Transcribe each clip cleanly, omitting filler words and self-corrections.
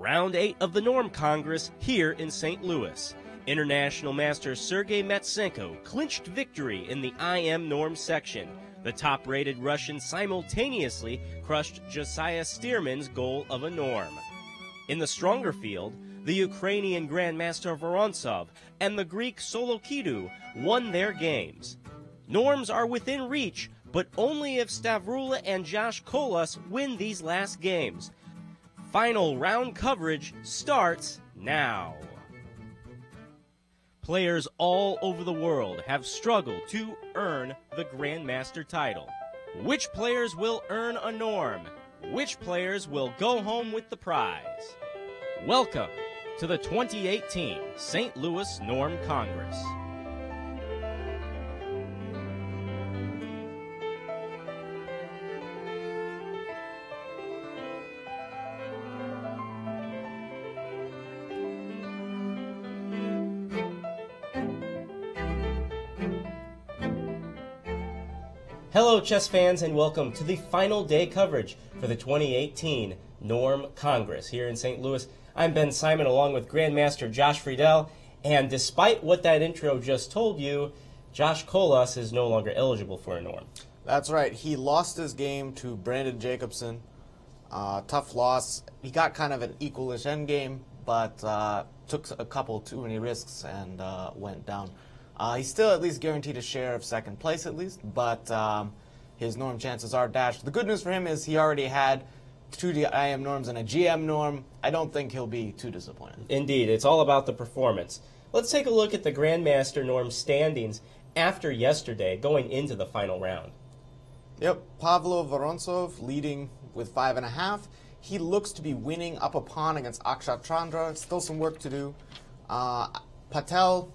Round 8 of the Norm Congress here in St. Louis. International Master Sergei Matsenko clinched victory in the IM Norm section. The top-rated Russian simultaneously crushed Josiah Stearman's goal of a Norm. In the stronger field, the Ukrainian Grandmaster Vorontsov and the Greek Solokidou won their games. Norms are within reach, but only if Stavrula and Josh Kolas win these last games. Final round coverage starts now. Players all over the world have struggled to earn the Grandmaster title. Which players will earn a Norm? Which players will go home with the prize? Welcome to the 2018 St. Louis Norm Congress. Hello chess fans and welcome to the final day coverage for the 2018 Norm Congress here in St. Louis. I'm Ben Simon along with Grandmaster Josh Friedel, and despite what that intro just told you, Josh Kolas is no longer eligible for a Norm. That's right. He lost his game to Brandon Jacobson. Tough loss. He got kind of an equalish endgame, but took a couple too many risks and went down. He's still at least guaranteed a share of second place at least, but his Norm chances are dashed. The good news for him is he already had 2 IM Norms and a GM Norm. I don't think he'll be too disappointed. Indeed, it's all about the performance. Let's take a look at the Grandmaster Norm standings after yesterday going into the final round. Yep, Pavlo Vorontsov leading with 5.5. He looks to be winning up a pawn against Akshat Chandra. Still some work to do. Patel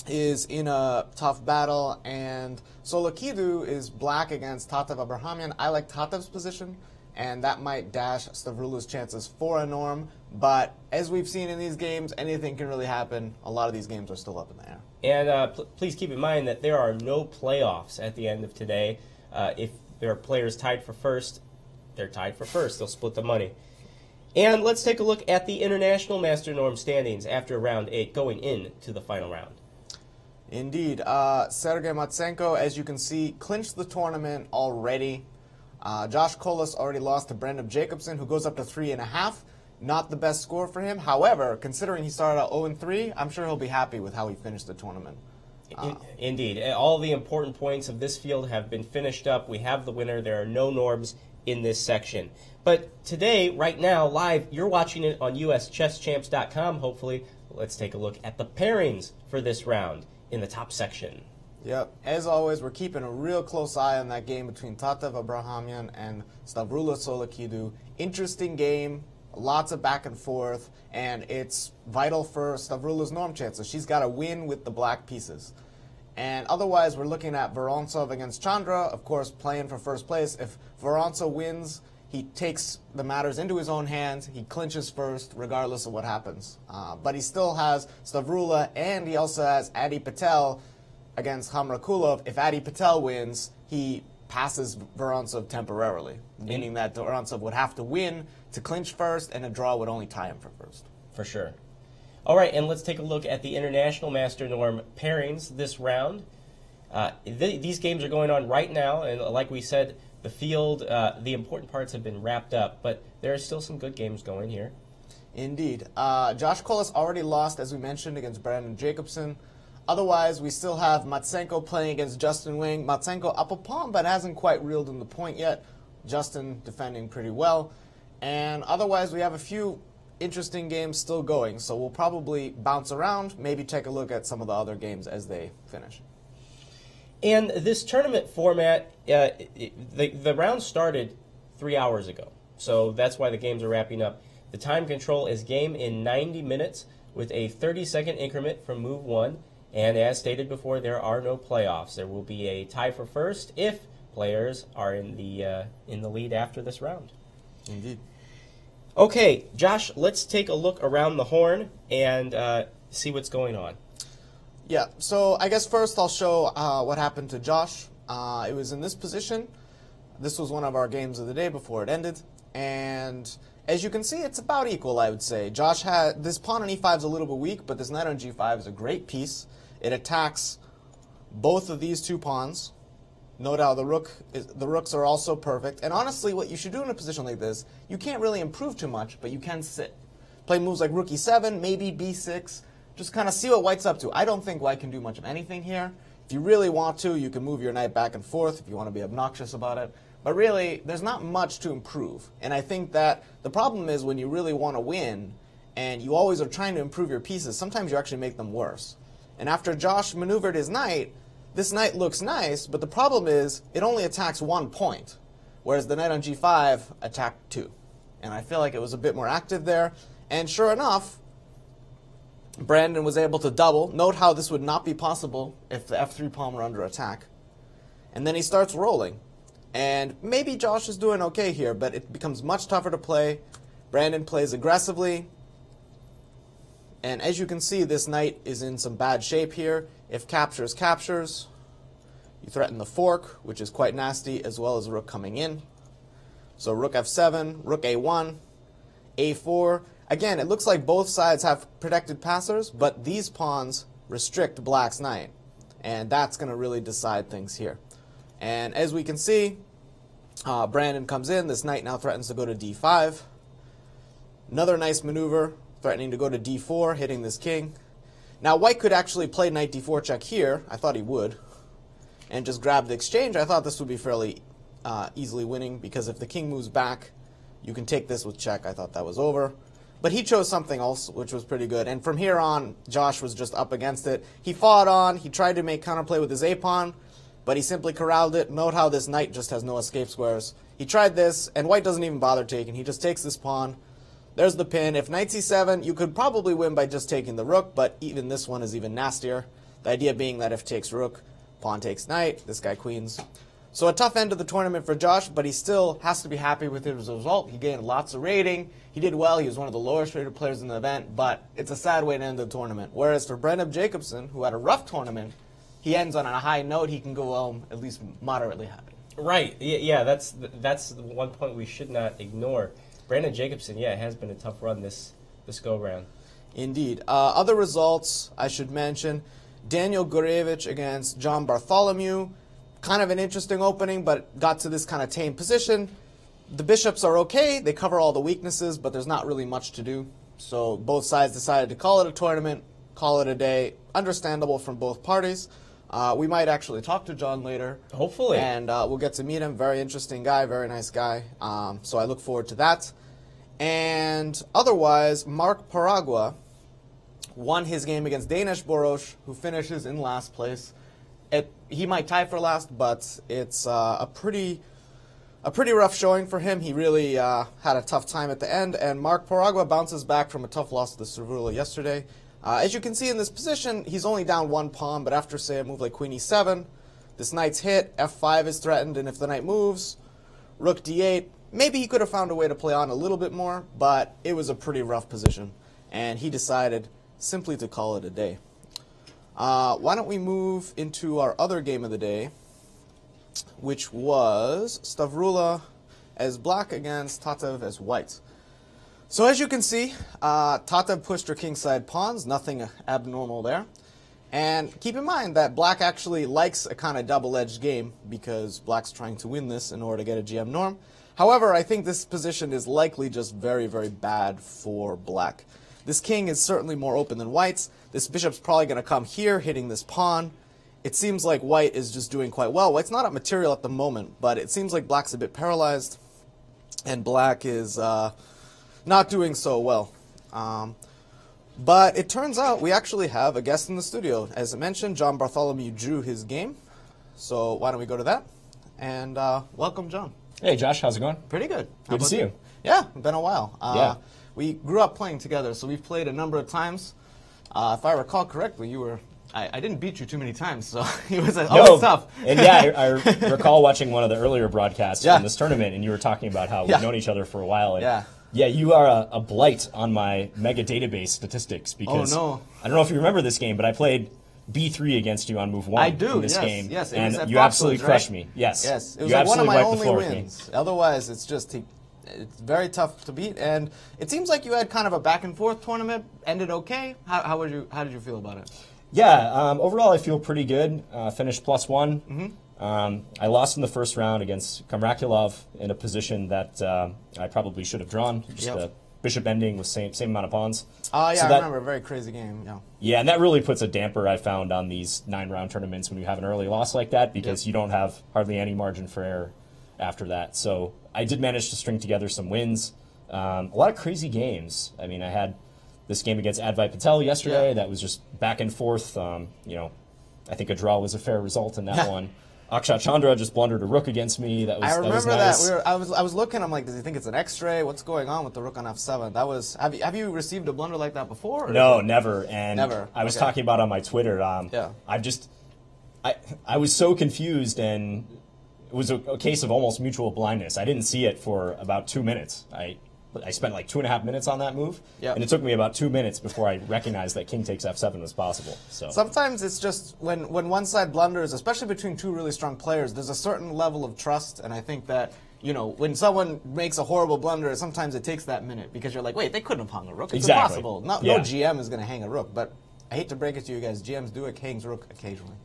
is in a tough battle, and Solokidou is black against Tatev Abrahamian. I like Tatev's position, and that might dash Stavrula's chances for a Norm, but as we've seen in these games, anything can really happen. A lot of these games are still up in the air. And please keep in mind that there are no playoffs at the end of today. If there are players tied for first, they're tied for first. They'll split the money. And let's take a look at the International Master Norm standings after round 8 going into the final round. Indeed. Sergei Matsenko, as you can see, clinched the tournament already. Josh Kolas already lost to Brandon Jacobson, who goes up to 3.5. Not the best score for him. However, considering he started out 0-3, I'm sure he'll be happy with how he finished the tournament. Indeed. All the important points of this field have been finished up. We have the winner. There are no Norms in this section. But today, right now, live, you're watching it on USChessChamps.com, hopefully. Let's take a look at the pairings for this round in the top section. Yep. As always, we're keeping a real close eye on that game between Tatev Abrahamian and Stavrula Solokidou. Interesting game, lots of back and forth, and it's vital for Stavrula's Norm chances. She's got to win with the black pieces. And otherwise, we're looking at Vorontsov against Chandra, of course, playing for first place. If Vorontsov wins, he takes the matters into his own hands. He clinches first, regardless of what happens. But he still has Stavrula, and he also has Adi Patel against Hamrakulov. If Adi Patel wins, he passes Vorontsov temporarily, meaning that Vorontsov would have to win to clinch first, and a draw would only tie him for first. For sure. All right, and let's take a look at the International Master Norm pairings this round. These games are going on right now, and like we said, the field, the important parts have been wrapped up, but there are still some good games going here. Indeed. Josh Kolas already lost, as we mentioned, against Brandon Jacobson. Otherwise, we still have Matsenko playing against Justin Wang. Matsenko up a pawn, but hasn't quite reeled in the point yet. Justin defending pretty well. And otherwise, we have a few interesting games still going, so we'll probably bounce around, maybe take a look at some of the other games as they finish. And this tournament format, the round started 3 hours ago, so that's why the games are wrapping up. The time control is game in 90 minutes with a 30-second increment from move 1, and as stated before, there are no playoffs. There will be a tie for first if players are in the lead after this round. Indeed. Okay, Josh, let's take a look around the horn and see what's going on. Yeah, so I guess first I'll show what happened to Josh. It was in this position. This was one of our games of the day before it ended. And as you can see, it's about equal, I would say. Josh had this pawn on e5 is a little bit weak, but this knight on g5 is a great piece. It attacks both of these two pawns. Note how the rooks are also perfect. And honestly, what you should do in a position like this, you can't really improve too much, but you can sit. Play moves like rook e7, maybe b6. Just kind of see what white's up to. I don't think white can do much of anything here. If you really want to, you can move your knight back and forth if you want to be obnoxious about it. But really, there's not much to improve. And I think that the problem is when you really want to win and you always are trying to improve your pieces, sometimes you actually make them worse. And after Josh maneuvered his knight, this knight looks nice, but the problem is it only attacks 1 point, whereas the knight on g5 attacked 2. And I feel like it was a bit more active there. And sure enough, Brandon was able to double. Note how this would not be possible if the f3 pawn were under attack. And then he starts rolling. And maybe Josh is doing okay here, but it becomes much tougher to play. Brandon plays aggressively. And as you can see, this knight is in some bad shape here. If captures, captures. You threaten the fork, which is quite nasty, as well as rook coming in. So rook f7, rook a1, a4. Again, it looks like both sides have protected passers, but these pawns restrict black's knight. And that's going to really decide things here. And as we can see, Brandon comes in. This knight now threatens to go to d5. Another nice maneuver, threatening to go to d4, hitting this king. Now, white could actually play knight d4 check here. I thought he would. And just grab the exchange. I thought this would be fairly easily winning, because if the king moves back, you can take this with check. I thought that was over. But he chose something else, which was pretty good. And from here on, Josh was just up against it. He fought on. He tried to make counterplay with his a-pawn, but he simply corralled it. Note how this knight just has no escape squares. He tried this, and white doesn't even bother taking. He just takes this pawn. There's the pin. If knight c7, you could probably win by just taking the rook, but even this one is even nastier. The idea being that if takes rook, pawn takes knight, this guy queens. So a tough end of the tournament for Josh, but he still has to be happy with his result. He gained lots of rating. He did well. He was one of the lowest rated players in the event, but it's a sad way to end the tournament. Whereas for Brendan Jacobson, who had a rough tournament, he ends on a high note. He can go home at least moderately happy. Right. Yeah, that's the one point we should not ignore. Brandon Jacobson, yeah, it has been a tough run this go-round. Indeed. Other results I should mention, Daniel Gurevich against John Bartholomew. Kind of an interesting opening, but got to this kind of tame position. The bishops are okay. They cover all the weaknesses, but there's not really much to do. So both sides decided to call it a tournament, call it a day. Understandable from both parties. We might actually talk to John later. Hopefully. And we'll get to meet him. Very interesting guy, very nice guy. So I look forward to that. And otherwise, Mark Paragua won his game against Danish Borosh, who finishes in last place. He might tie for last, but it's a pretty rough showing for him. He really had a tough time at the end, and Mark Paragua bounces back from a tough loss to Cervula yesterday. As you can see in this position, he's only down 1 pawn, but after, say, a move like queen e7, this knight's hit, f5 is threatened, and if the knight moves, rook d8, maybe he could have found a way to play on a little bit more, but it was a pretty rough position, and he decided simply to call it a day. Why don't we move into our other game of the day, which was Stavrula as black against Tatev as white. So as you can see, Tatev pushed her kingside pawns, nothing abnormal there. And keep in mind that black actually likes a kind of double-edged game because black's trying to win this in order to get a GM norm. However, I think this position is likely just very, very bad for black. This king is certainly more open than white's. This bishop's probably going to come here, hitting this pawn. It seems like white is just doing quite well. White's not up material at the moment, but it seems like black's a bit paralyzed, and black is not doing so well. But it turns out we actually have a guest in the studio. As I mentioned, John Bartholomew drew his game. So why don't we go to that? And welcome, John. Hey, Josh. How's it going? Pretty good. Good to see you. Yeah, been a while. Yeah. We grew up playing together, so we've played a number of times. If I recall correctly, you were... I didn't beat you too many times, so it was always tough. And yeah, I recall watching one of the earlier broadcasts from this tournament, and you were talking about how we've known each other for a while. And yeah, you are a blight on my mega database statistics because I don't know if you remember this game, but I played B3 against you on move 1 in this game. Yes, and you absolutely crushed me. Yes. Yes, it was like one of my only wins. Otherwise, it's just It's very tough to beat, and it seems like you had kind of a back and forth tournament. Ended okay. How did you feel about it? Yeah, overall I feel pretty good. Finished +1. I lost in the first round against Kamrakulov in a position that I probably should have drawn. Just a bishop ending with same amount of pawns. Oh, yeah, so I remember. A very crazy game. Yeah. Yeah, and that really puts a damper, I found, on these 9-round tournaments when you have an early loss like that, because you don't have hardly any margin for error after that. So I did manage to string together some wins. A lot of crazy games. I mean, I had this game against Advait Patel yesterday that was just back and forth. You know, I think a draw was a fair result in that one. Akshat Chandra just blundered a rook against me. That was I remember nice. that. I was looking. I'm like, does he think it's an X-ray? What's going on with the rook on F7? That was. Have you received a blunder like that before? No, never. And never. I was talking about on my Twitter. I was so confused, and it was a case of almost mutual blindness. I didn't see it for about 2 minutes. I spent like 2.5 minutes on that move, and it took me about 2 minutes before I recognized that king takes F7 was possible. So sometimes it's just when one side blunders, especially between two really strong players, there's a certain level of trust, and I think that, you know, when someone makes a horrible blunder, sometimes it takes that minute because you're like, wait, they couldn't have hung a rook. It's impossible. No GM is going to hang a rook, but I hate to break it to you guys, GMs do hang rook occasionally.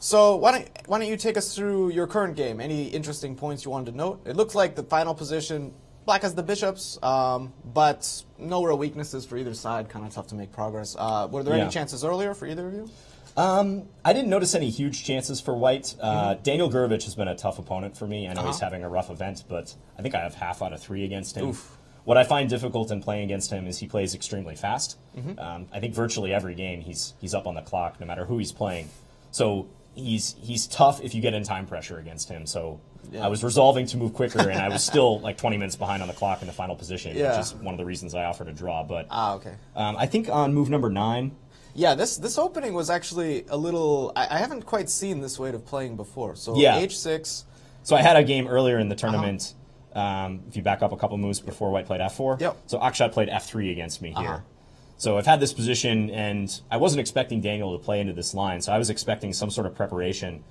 So why don't you take us through your current game? Any interesting points you wanted to note? It looks like the final position, Black has the bishops, but no real weaknesses for either side. Kind of tough to make progress. Were there any chances earlier for either of you? I didn't notice any huge chances for White. Daniel Gurevich has been a tough opponent for me. I know he's having a rough event, but I think I have half out of 3 against him. Oof. What I find difficult in playing against him is he plays extremely fast. I think virtually every game he's up on the clock, no matter who he's playing. So he's tough if you get in time pressure against him. So I was resolving to move quicker, and I was still like 20 minutes behind on the clock in the final position, which is one of the reasons I offered a draw. But I think on move number 9. Yeah, this opening was actually a little. I haven't quite seen this way of playing before. So H6. So I had a game earlier in the tournament. If you back up a couple moves before White played F4. So Akshat played F3 against me here. So I've had this position, and I wasn't expecting Daniel to play into this line, so I was expecting some sort of preparation.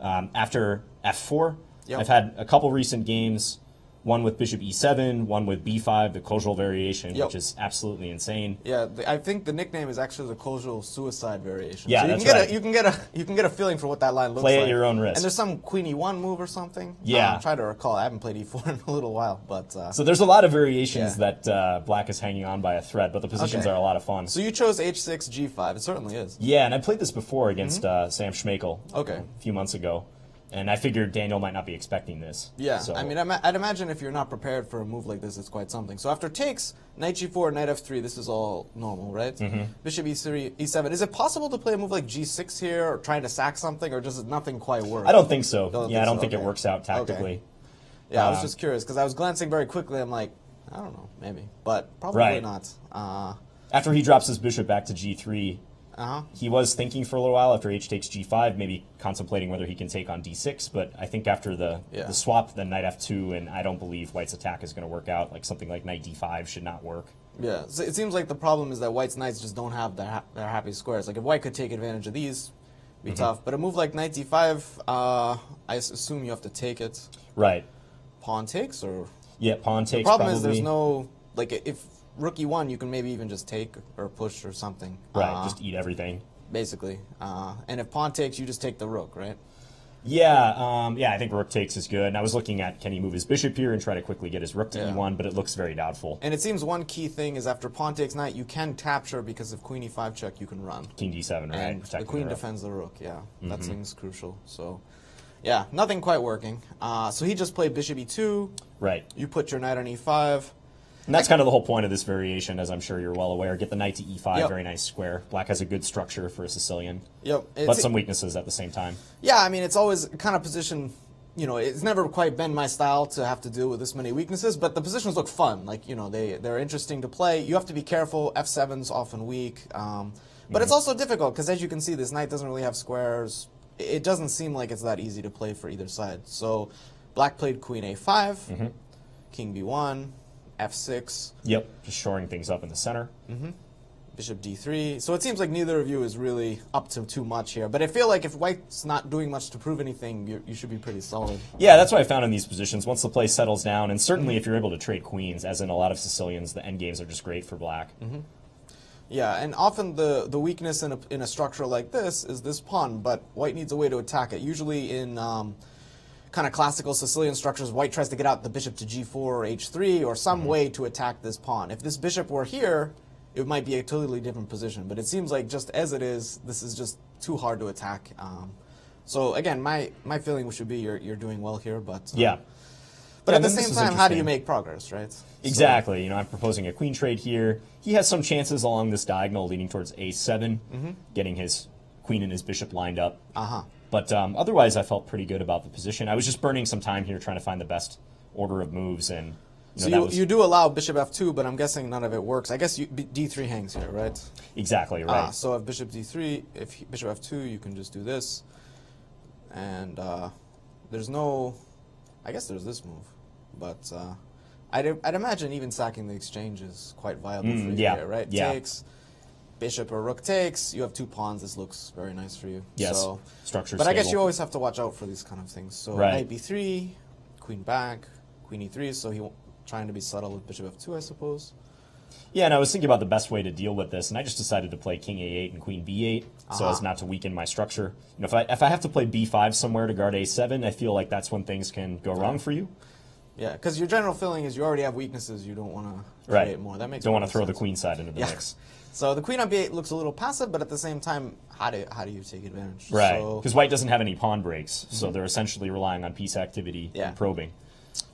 After F4, I've had a couple recent games, one with bishop E7, one with B5, the Kojal variation, which is absolutely insane. Yeah, I think the nickname is actually the Kojal suicide variation. Yeah, so that's right. You can get a feeling for what that line looks like. Play at your own risk. And there's some Queen E1 move or something. Yeah. I'm trying to recall. I haven't played E4 in a little while, but so there's a lot of variations that Black is hanging on by a thread, but the positions are a lot of fun. So you chose H6, G5. It certainly is. Yeah, and I played this before against Sam Schmeichel a few months ago. And I figured Daniel might not be expecting this. Yeah, so. I mean, I'd imagine if you're not prepared for a move like this, it's quite something. So after takes, knight g4, knight f3, this is all normal, right? Bishop e3, e7. Is it possible to play a move like g6 here, or trying to sack something, or does nothing quite work? I don't think so. I don't think it works out tactically. Yeah, I was just curious, because I was glancing very quickly. I'm like, I don't know, maybe. But probably not. After he drops his bishop back to g3, he was thinking for a little while after h takes g5, maybe contemplating whether he can take on d6, but I think after the swap, then knight f2, and I don't believe White's attack is going to work out. Like something like knight d5 should not work. Yeah, so it seems like the problem is that White's knights just don't have their happy squares. Like if White could take advantage of these, it'd be tough. But a move like knight d5, I assume you have to take it. Right. Pawn takes, or? Yeah, pawn takes. The problem is there's no, like if rook e1, you can maybe even just take or push or something. Right, just eat everything. Basically. And if pawn takes, you just take the rook, right? Yeah, I think rook takes is good. And I was looking at, can he move his bishop here and try to quickly get his rook to e1, but it looks very doubtful. And it seems one key thing is after pawn takes knight, you can capture because if queen e5 check, you can run. King d7, right? And the queen defends the rook, that seems crucial. So, yeah, nothing quite working. So he just played bishop e2. Right. You put your knight on e5. And that's kind of the whole point of this variation, as I'm sure you're well aware. Get the knight to e5, very nice square. Black has a good structure for a Sicilian, but some weaknesses at the same time. Yeah, I mean, it's always kind of position, you know, it's never quite been my style to have to deal with this many weaknesses, but the positions look fun. Like, you know, they're interesting to play. You have to be careful. F7's often weak. But it's also difficult, because as you can see, this knight doesn't really have squares. It doesn't seem like it's that easy to play for either side. So Black played queen a5, king b1, f6. Yep, just shoring things up in the center. Bishop d3. So it seems like neither of you is really up to too much here. But I feel like if white's not doing much to prove anything, you should be pretty solid. Yeah, that's what I found in these positions. Once the play settles down, and certainly if you're able to trade queens, as in a lot of Sicilians, the endgames are just great for black. Yeah, and often the weakness in a structure like this is this pawn, but white needs a way to attack it. Usually in kind of classical Sicilian structures, white tries to get out the bishop to g4 or h3 or some way to attack this pawn. If this bishop were here, it might be a totally different position. But it seems like just as it is, this is just too hard to attack. So again, my feeling should be you're doing well here, but yeah. But at the same time, how do you make progress, right? Exactly. You know, I'm proposing a queen trade here. He has some chances along this diagonal leading towards a7, getting his queen and his bishop lined up. But otherwise, I felt pretty good about the position. I was just burning some time here trying to find the best order of moves. And you do allow bishop f2, but I'm guessing none of it works. I guess d3 hangs here, right? Exactly, right. So if bishop d3, if bishop f2, you can just do this. And there's no... I guess there's this move. But I'd imagine even sacking the exchange is quite viable for you here, right? Takes, bishop or rook takes, you have two pawns. This looks very nice for you. Yes, so, structure's But stable. I guess you always have to watch out for these kind of things. So knight b3, queen back, queen e3, so he's trying to be subtle with bishop f2, I suppose. Yeah, and I was thinking about the best way to deal with this, and I just decided to play king a8 and queen b8 so as not to weaken my structure. You know, if I have to play b5 somewhere to guard a7, I feel like that's when things can go wrong for you. Yeah, because your general feeling is you already have weaknesses. You don't want to create more. That makes don't want to throw sense. The queen side into the mix. So the queen on b8 looks a little passive, but at the same time, how do you take advantage? Right, because white doesn't have any pawn breaks, so they're essentially relying on piece activity and probing.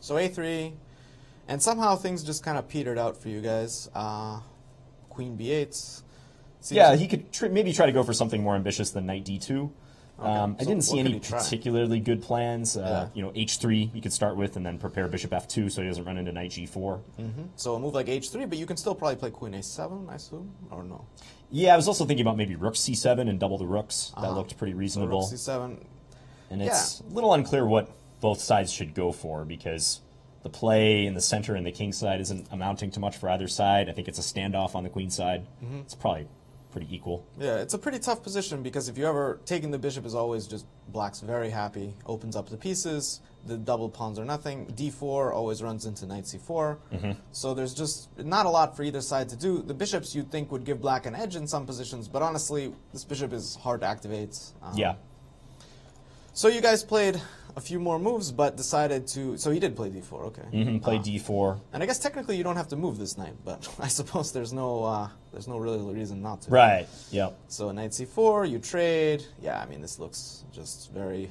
So a3, and somehow things just kind of petered out for you guys. Queen b8. Yeah, he could maybe try to go for something more ambitious than knight d2. I didn't see any particularly good plans. You know, h3 you could start with, and then prepare bishop f2 so he doesn't run into knight g4. So a move like h3, but you can still probably play queen a7, I assume, or no? Yeah, I was also thinking about maybe rook c7 and double the rooks. That looked pretty reasonable. So rook c7. And it's a little unclear what both sides should go for, because the play in the center and the king side isn't amounting to much for either side. I think it's a standoff on the queen side. It's probably pretty equal. Yeah, it's a pretty tough position, because if you ever taking the bishop is always just black's very happy, opens up the pieces, the double pawns are nothing. d4 always runs into knight c4. So there's just not a lot for either side to do. The bishops you'd think would give black an edge in some positions, but honestly, this bishop is hard to activate. So you guys played a few more moves, but decided to... So he did play d4, okay. Played d4. And I guess technically you don't have to move this knight, but I suppose there's no really reason not to. Right, yep. So knight c4, you trade. Yeah, I mean, this looks just very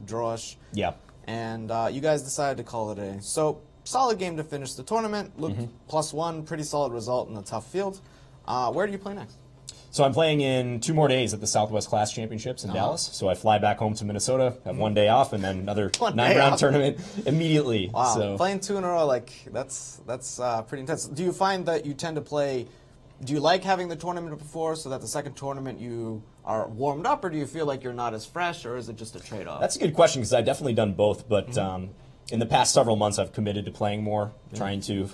drawish. Yep. And you guys decided to call it a... So solid game to finish the tournament. Looked +1, pretty solid result in a tough field. Where do you play next? So I'm playing in 2 more days at the Southwest Class Championships in Dallas. So I fly back home to Minnesota, have 1 day off, and then another 9-round tournament immediately. Wow, so. Playing 2 in a row, like that's pretty intense. Do you find that you tend to play? Do you like having the tournament before, so that the second tournament you are warmed up, or do you feel like you're not as fresh, or is it just a trade-off? That's a good question, because I've definitely done both. But in the past several months, I've committed to playing more, trying to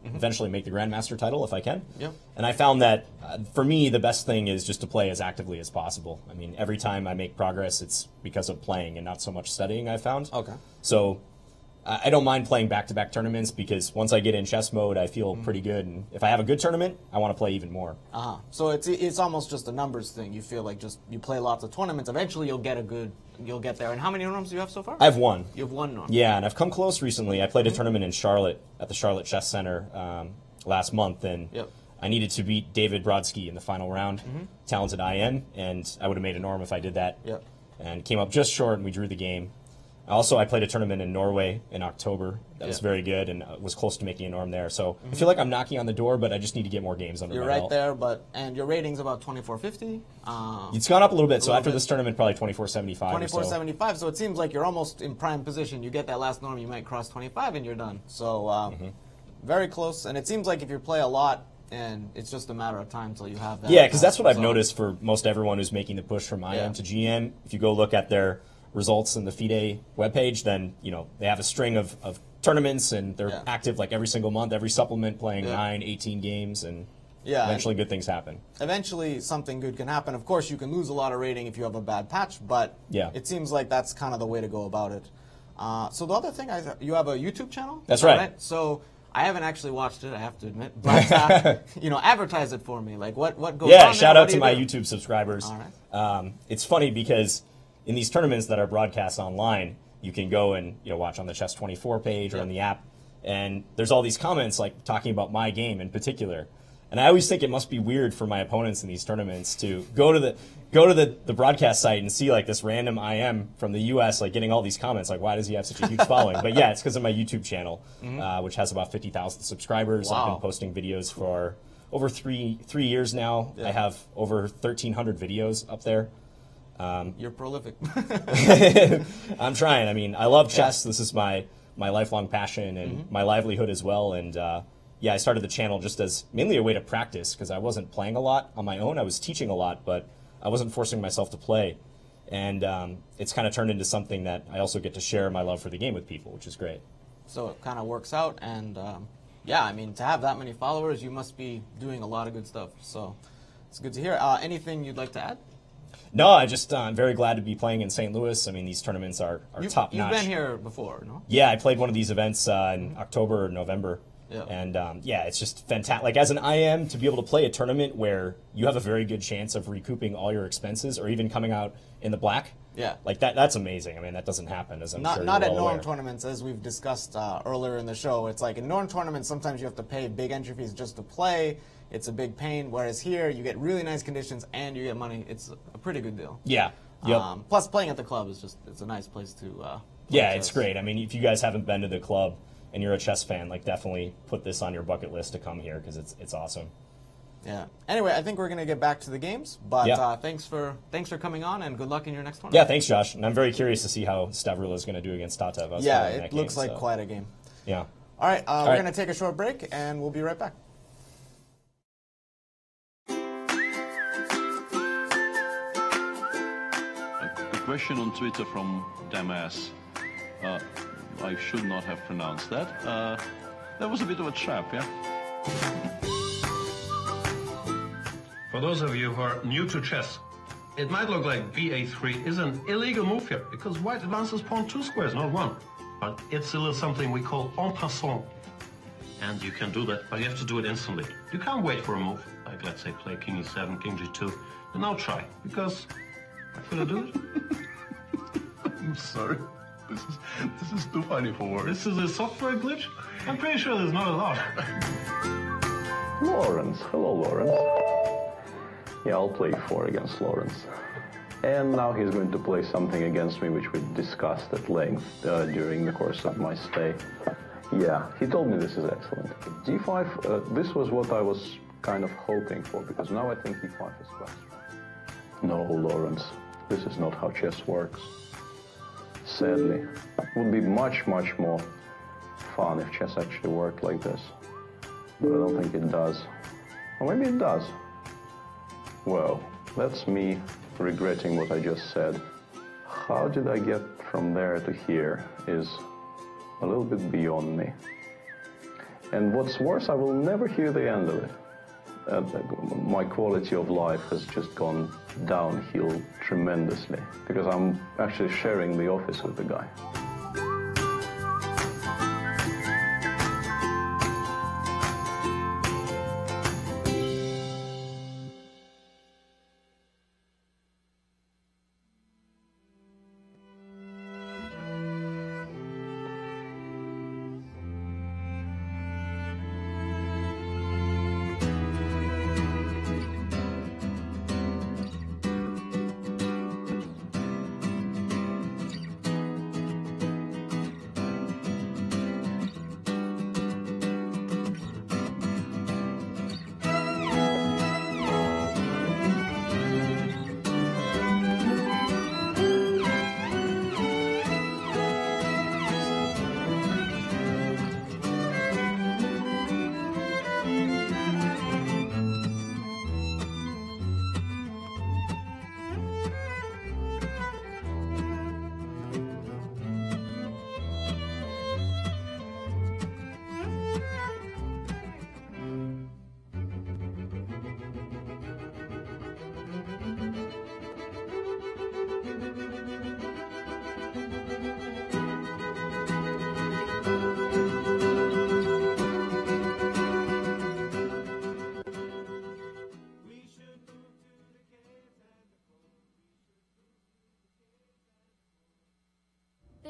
eventually make the Grandmaster title if I can. Yep. And I found that for me, the best thing is just to play as actively as possible. I mean, every time I make progress, it's because of playing and not so much studying, I found. Okay. So I don't mind playing back-to-back tournaments, because once I get in chess mode, I feel pretty good. And if I have a good tournament, I want to play even more. So it's almost just a numbers thing. You feel like just you play lots of tournaments, eventually you'll get there. And how many norms do you have so far? I have 1. You have 1 norm. Yeah, and I've come close recently. I played a tournament in Charlotte at the Charlotte Chess Center last month, and I needed to beat David Brodsky in the final round, talented IN, and I would have made a norm if I did that. And came up just short, and we drew the game. Also, I played a tournament in Norway in October. That was very good, and was close to making a norm there. So I feel like I'm knocking on the door, but I just need to get more games under my belt. You're right there, and your rating's about 2450. It's gone up a little bit. So after this tournament, probably 2475. 2475. So it seems like you're almost in prime position. You get that last norm, you might cross 25, and you're done. So very close. And it seems like if you play a lot, and it's just a matter of time until you have that. Yeah, because that's what I've noticed for most everyone who's making the push from IM to GM. If you go look at their results in the FIDE webpage, then they have a string of tournaments, and they're active like every single month, every supplement playing 9, 18 games, and Yeah, eventually good things happen. Eventually something good can happen. Of course, you can lose a lot of rating if you have a bad patch, but it seems like that's kind of the way to go about it. So the other thing, you have a YouTube channel? That's right. So I haven't actually watched it, I have to admit, but advertise it for me. Like what goes on Yeah, shout there? out to my YouTube subscribers. All right. It's funny because in these tournaments that are broadcast online, you can go and watch on the Chess24 page or on the app, and there's all these comments like talking about my game in particular. And I always think it must be weird for my opponents in these tournaments to go to the broadcast site and see like this random IM from the U.S. like getting all these comments like, why does he have such a huge following? But yeah, it's because of my YouTube channel, which has about 50,000 subscribers. Wow. I've been posting videos for over three years now. I have over 1,300 videos up there. You're prolific. I'm trying. I mean, I love chess. This is my lifelong passion and my livelihood as well. And yeah, I started the channel just as mainly a way to practice because I wasn't playing a lot on my own. I was teaching a lot, but I wasn't forcing myself to play. And it's kind of turned into something that I also get to share my love for the game with people, which is great. So it kind of works out. And yeah, I mean, to have that many followers, you must be doing a lot of good stuff. So it's good to hear. Anything you'd like to add? No, I'm very glad to be playing in St. Louis. I mean, these tournaments are top-notch. You've been here before, no? Yeah, I played one of these events in October or November. Yeah. And yeah, it's just fantastic. Like as an IM, to be able to play a tournament where you have a very good chance of recouping all your expenses or even coming out in the black. Yeah. Like that's amazing. I mean, that doesn't happen, as I'm sure Not you're at well norm aware. tournaments, as we've discussed earlier in the show. It's like in norm tournaments, sometimes you have to pay big entry fees just to play. It's a big pain. Whereas here, you get really nice conditions and you get money. It's a pretty good deal. Yeah. Yep. Plus, playing at the club is it's a nice place to play yeah, chess. it's great. I mean, if you guys haven't been to the club and you're a chess fan, like definitely put this on your bucket list to come here because it's awesome. Yeah. Anyway, I think we're going to get back to the games, but thanks for coming on and good luck in your next tournament. Yeah, thanks, Josh. And I'm very curious to see how Stavrula is going to do against Tatev. Yeah, it looks like quite a game. Yeah. All right, we're going to take a short break and we'll be right back. A question on Twitter from Damas. I should not have pronounced that. That was a bit of a trap, yeah? For those of you who are new to chess, it might look like ba3 is an illegal move here because white advances pawn 2 squares, not 1. But it's a little something we call en passant. And you can do that, but you have to do it instantly. You can't wait for a move, like let's say play king e7, king g2, and now try, because could I do it? I'm sorry. This is too funny for words. This is a software glitch? I'm pretty sure there's not a lot. Lawrence. Hello, Lawrence. Yeah, I'll play 4 against Lawrence. And now he's going to play something against me which we discussed at length during the course of my stay. Yeah, he told me this is excellent. d5, this was what I was kind of hoping for, because now I think e5 is best. No, Lawrence, this is not how chess works. Sadly, it would be much, much more fun if chess actually worked like this. But I don't think it does. Or maybe it does. Well, that's me regretting what I just said. How did I get from there to here is a little bit beyond me. And what's worse, I will never hear the end of it. My quality of life has just gone downhill tremendously because I'm actually sharing the office with the guy.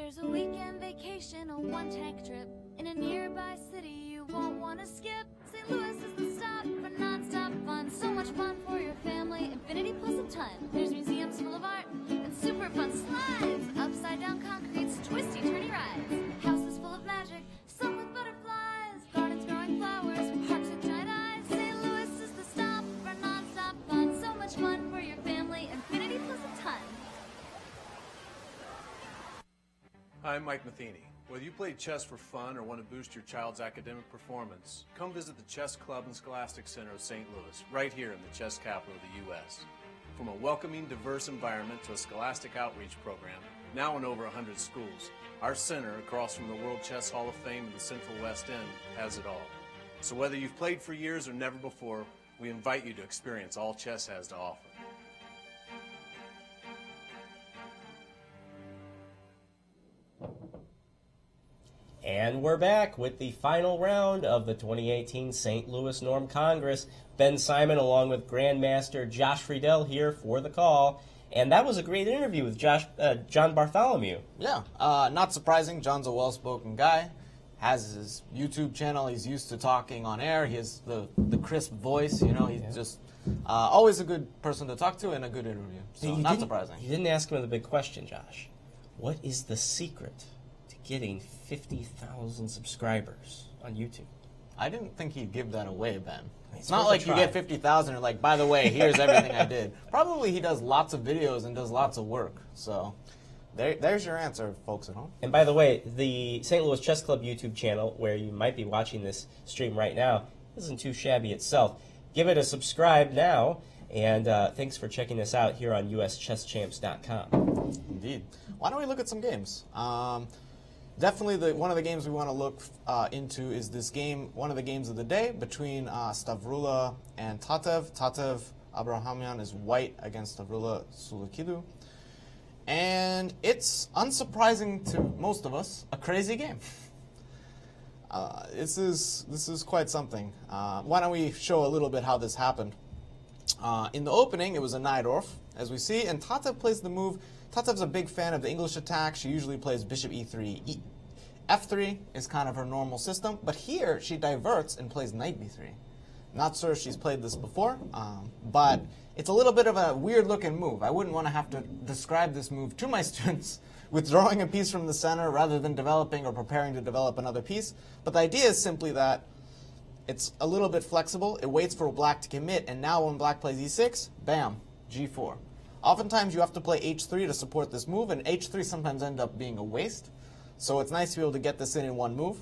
There's a weekend vacation, a one-tank trip in a nearby city you won't want to skip. St. Louis is the stop for non-stop fun. So much fun for your family, infinity plus a ton. There's museums full of art and super fun slides. Upside down concretes, twisty turny rides. Houses full of magic, some with butterflies. Gardens growing flowers, parks with giant eyes. St. Louis is the stop for non-stop fun. So much fun for your family, infinity plus a ton. I'm Mike Matheny. Whether you play chess for fun or want to boost your child's academic performance, come visit the Chess Club and Scholastic Center of St. Louis, right here in the chess capital of the U.S. From a welcoming, diverse environment to a scholastic outreach program, now in over 100 schools, our center, across from the World Chess Hall of Fame in the Central West End, has it all. So whether you've played for years or never before, we invite you to experience all chess has to offer. And we're back with the final round of the 2018 St. Louis Norm Congress. Ben Simon along with Grandmaster Josh Friedel here for the call. And that was a great interview with John Bartholomew. Yeah, not surprising. John's a well-spoken guy, has his YouTube channel. He's used to talking on air. He has the crisp voice. You know, he's just always a good person to talk to and a good interview. So not surprising. You didn't ask him the big question, Josh. What is the secret to getting 50,000 subscribers on YouTube? I didn't think he'd give that away, Ben. It's not like you get 50,000 and like, by the way, here's everything I did. Probably he does lots of videos and does lots of work. So there's your answer, folks at home. And by the way, the St. Louis Chess Club YouTube channel, where you might be watching this stream right now, isn't too shabby itself. Give it a subscribe now, and thanks for checking us out here on uschesschamps.com. Indeed. Why don't we look at some games? Definitely one of the games we want to look into is this game, one of the games of the day, between Stavrula and Tatev. Tatev Abrahamyan is white against Stavrula Sulukidou. And it's, unsurprising to most of us, a crazy game. This is quite something. Why don't we show a little bit how this happened. In the opening, it was a Najdorf, as we see, and Tatev plays the move. Tatev's a big fan of the English attack. She usually plays bishop e3. F3 is kind of her normal system, but here she diverts and plays knight b3. Not sure if she's played this before, but it's a little bit of a weird-looking move. I wouldn't want to have to describe this move to my students, withdrawing a piece from the center rather than developing or preparing to develop another piece. But the idea is simply that it's a little bit flexible. It waits for black to commit, and now when black plays e6, bam, g4. Oftentimes you have to play h3 to support this move, and h3 sometimes ends up being a waste. So it's nice to be able to get this in one move.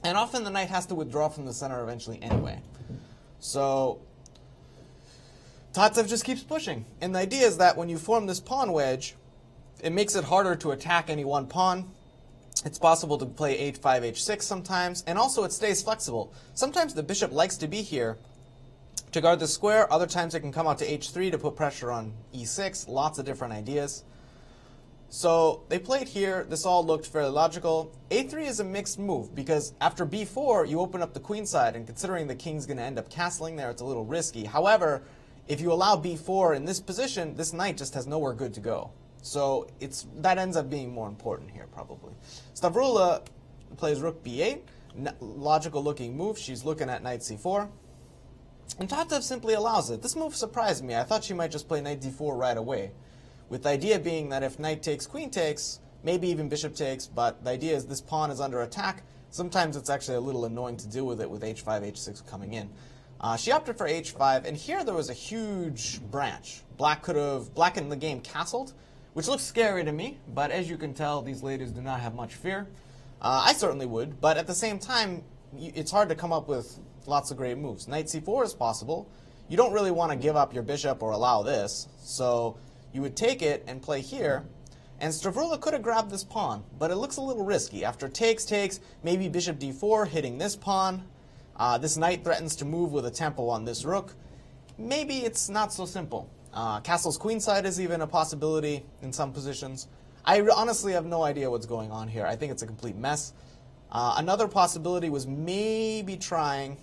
And often the knight has to withdraw from the center eventually anyway. So Tatev just keeps pushing. And the idea is that when you form this pawn wedge, it makes it harder to attack any one pawn. It's possible to play h5, h6 sometimes, and also it stays flexible. Sometimes the bishop likes to be here to guard the square. Other times it can come out to h3 to put pressure on e6. Lots of different ideas. So they played here. This all looked fairly logical. a3 is a mixed move because after b4, you open up the queen side, and considering the king's going to end up castling there, it's a little risky. However, if you allow b4 in this position, this knight just has nowhere good to go. So that ends up being more important here, probably. Stavrula plays rook b8. Logical looking move. She's looking at knight c4. And Tatev simply allows it. This move surprised me. I thought she might just play knight d4 right away, with the idea being that if knight takes, queen takes, maybe even bishop takes, but the idea is this pawn is under attack. Sometimes it's actually a little annoying to deal with it with h5, h6 coming in. She opted for h5, and here there was a huge branch. Black in the game castled, which looks scary to me, but as you can tell, these ladies do not have much fear. I certainly would, but at the same time, it's hard to come up with lots of great moves. Knight c4 is possible. You don't really want to give up your bishop or allow this, so you would take it and play here, and Stavrula could have grabbed this pawn, but it looks a little risky. After takes, maybe bishop d4, hitting this pawn. This knight threatens to move with a tempo on this rook. Maybe it's not so simple. Castle's queenside is even a possibility in some positions. I honestly have no idea what's going on here. I think it's a complete mess. Another possibility was maybe trying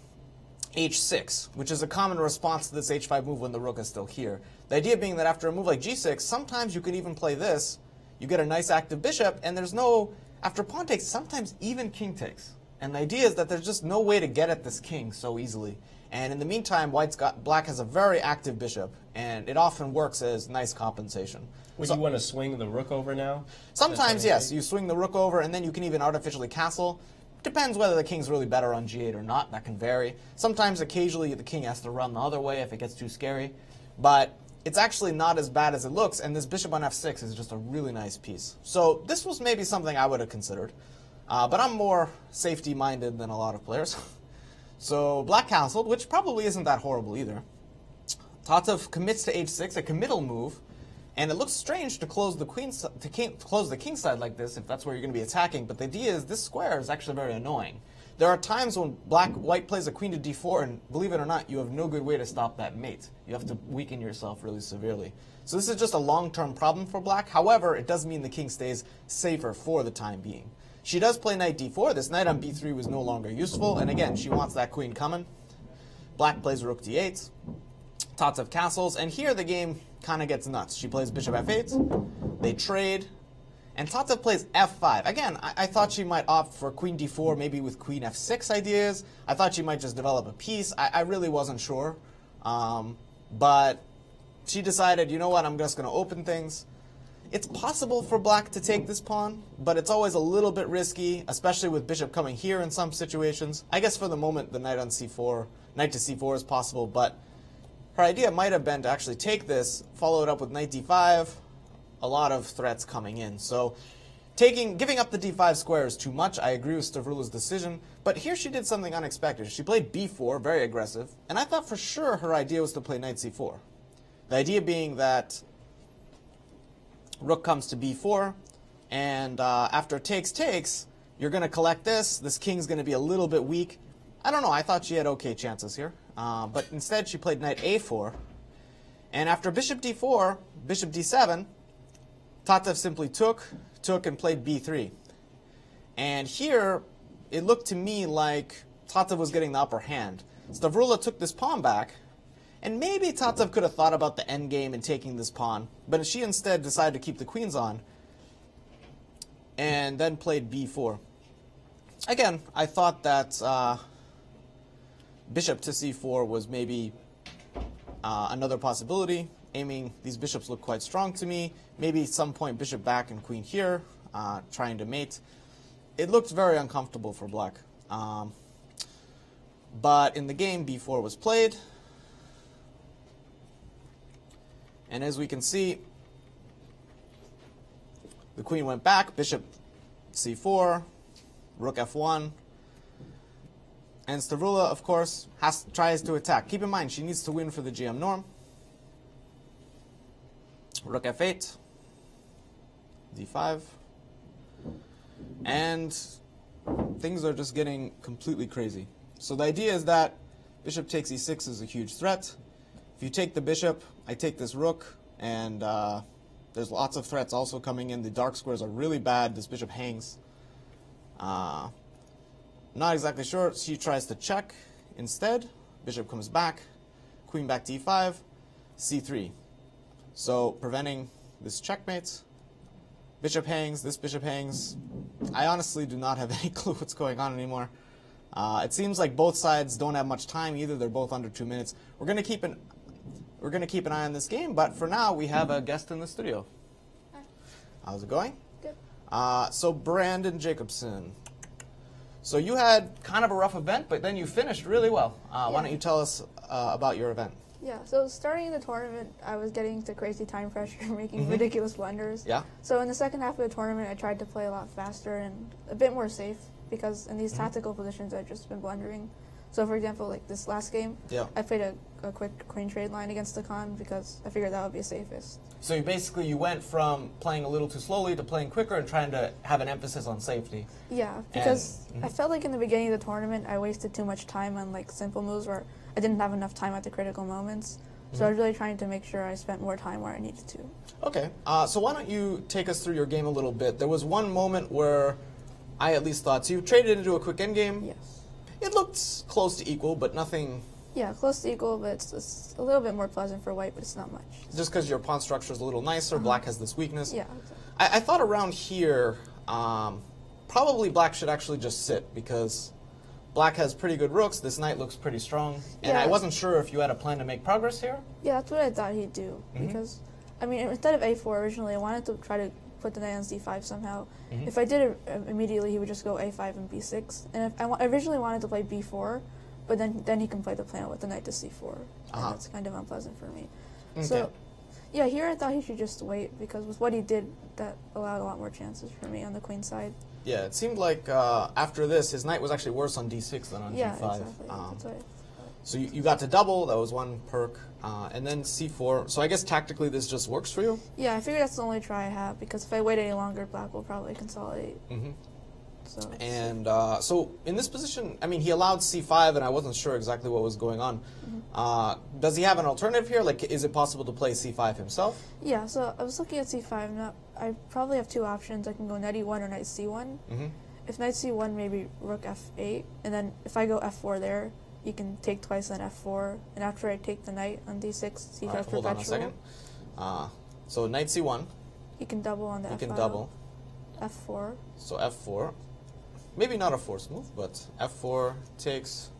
h6, which is a common response to this h5 move when the rook is still here. The idea being that after a move like g6, sometimes you could even play this. you get a nice active bishop, and there's no, after pawn takes, sometimes even king takes. And the idea is that there's just no way to get at this king so easily. And in the meantime, black has a very active bishop, and it often works as nice compensation. Would you want to swing the rook over now? Sometimes, yes. You swing the rook over, and then you can even artificially castle. Depends whether the king's really better on g8 or not. That can vary. Sometimes, occasionally, the king has to run the other way if it gets too scary. But it's actually not as bad as it looks, and this bishop on f6 is just a really nice piece. So this was maybe something I would have considered. But I'm more safety-minded than a lot of players. So black castled, which probably isn't that horrible either. Tatev commits to h6, a committal move, and it looks strange to close the close the king side like this if that's where you're going to be attacking. But the idea is this square is actually very annoying. There are times when white plays a queen to d4, and believe it or not, you have no good way to stop that mate. You have to weaken yourself really severely. So this is just a long-term problem for black. However, it does mean the king stays safer for the time being. She does play knight d4. This knight on b3 was no longer useful, and again, she wants that queen coming. Black plays rook d8. Tatev castles, and here the game kind of gets nuts. She plays bishop f8. They trade, and Tatev plays f5. Again, I thought she might opt for queen d4, maybe with queen f6 ideas. I thought she might just develop a piece. I really wasn't sure, but she decided, you know what, I'm just going to open things. It's possible for black to take this pawn, but it's always a little bit risky, especially with bishop coming here in some situations. I guess for the moment, the knight on c4, knight to c4 is possible, but her idea might have been to actually take this, follow it up with knight d5, a lot of threats coming in. So giving up the d5 square is too much. I agree with Stavrula's decision, but here she did something unexpected. She played b4, very aggressive, and I thought for sure her idea was to play knight c4. The idea being that rook comes to b4, and after takes, you're going to collect this. This king's going to be a little bit weak. I don't know. I thought she had okay chances here. But instead, she played knight a4. And after bishop d4, bishop d7, Tatev simply took and played b3. And here, it looked to me like Tatev was getting the upper hand. Stavrula took this pawn back, and maybe Tatev could have thought about the endgame and taking this pawn, but she instead decided to keep the queens on, and then played b4. Again, I thought that bishop to c4 was maybe another possibility. These bishops look quite strong to me. Maybe at some point bishop back and queen here, trying to mate. It looked very uncomfortable for black. But in the game, b4 was played. And as we can see, the queen went back, bishop c4, rook f1, and Stavrula, of course, tries to attack. Keep in mind, she needs to win for the GM norm. Rook f8, d5, and things are just getting completely crazy. So the idea is that bishop takes e6 is a huge threat. If you take the bishop, I take this rook, and there's lots of threats also coming in. The dark squares are really bad. This bishop hangs. Not exactly sure. She tries to check instead. Bishop comes back. Queen back d5, c3. So preventing this checkmate. Bishop hangs. This bishop hangs. I honestly do not have any clue what's going on anymore. It seems like both sides don't have much time either. They're both under 2 minutes. We're going to keep an eye on this game, but for now we have a guest in the studio. Hi. How's it going? Good. So Brandon Jacobson. So you had kind of a rough event, but then you finished really well. Yeah. Why don't you tell us about your event? Yeah, so starting the tournament, I was getting to crazy time pressure, making ridiculous blunders. Yeah. So in the second half of the tournament, I tried to play a lot faster and a bit more safe, because in these tactical positions, I've just been blundering. So for example, like this last game, I played a quick queen trade line against the Khan because I figured that would be safest. So you went from playing a little too slowly to playing quicker and trying to have an emphasis on safety. Yeah, because I felt like in the beginning of the tournament, I wasted too much time on like simple moves where I didn't have enough time at the critical moments. So I was really trying to make sure I spent more time where I needed to. Okay, so why don't you take us through your game a little bit? There was one moment where I at least thought, so you traded into a quick endgame. Yes. It looked close to equal, but nothing. Yeah, close to equal, but it's a little bit more pleasant for white, but it's not much. Just because your pawn structure is a little nicer, black has this weakness. Yeah. Exactly. I thought around here, probably black should actually just sit because black has pretty good rooks. This knight looks pretty strong. And I wasn't sure if you had a plan to make progress here. Yeah, that's what I thought he'd do. Because, I mean, instead of a4 originally, I wanted to try to put the knight on c5 somehow. If I did it immediately, he would just go a5 and b6. And if I originally wanted to play b4, but then he can play the plan with the knight to c4. And that's kind of unpleasant for me. Okay. So, yeah, here I thought he should just wait, because with what he did, that allowed a lot more chances for me on the queen side. Yeah, it seemed like after this, his knight was actually worse on d6 than on g5. Exactly. That's right. So you got to double, that was one perk, and then c4. So I guess tactically this just works for you? Yeah, I figured that's the only try I have, because if I wait any longer, black will probably consolidate. So, and so in this position, I mean, he allowed c5, and I wasn't sure exactly what was going on. Does he have an alternative here? Like, is it possible to play c5 himself? Yeah, so I was looking at c5. I probably have two options. I can go knight e1 or knight c1. If knight c1, maybe rook f8, and then if I go f4 there, you can take twice on f4, and after I take the knight on d6, c5 perpetual. Hold on a second. So knight c1. You can double on the f5. You can double. f4. So f4. Maybe not a forced move, but f4 takes.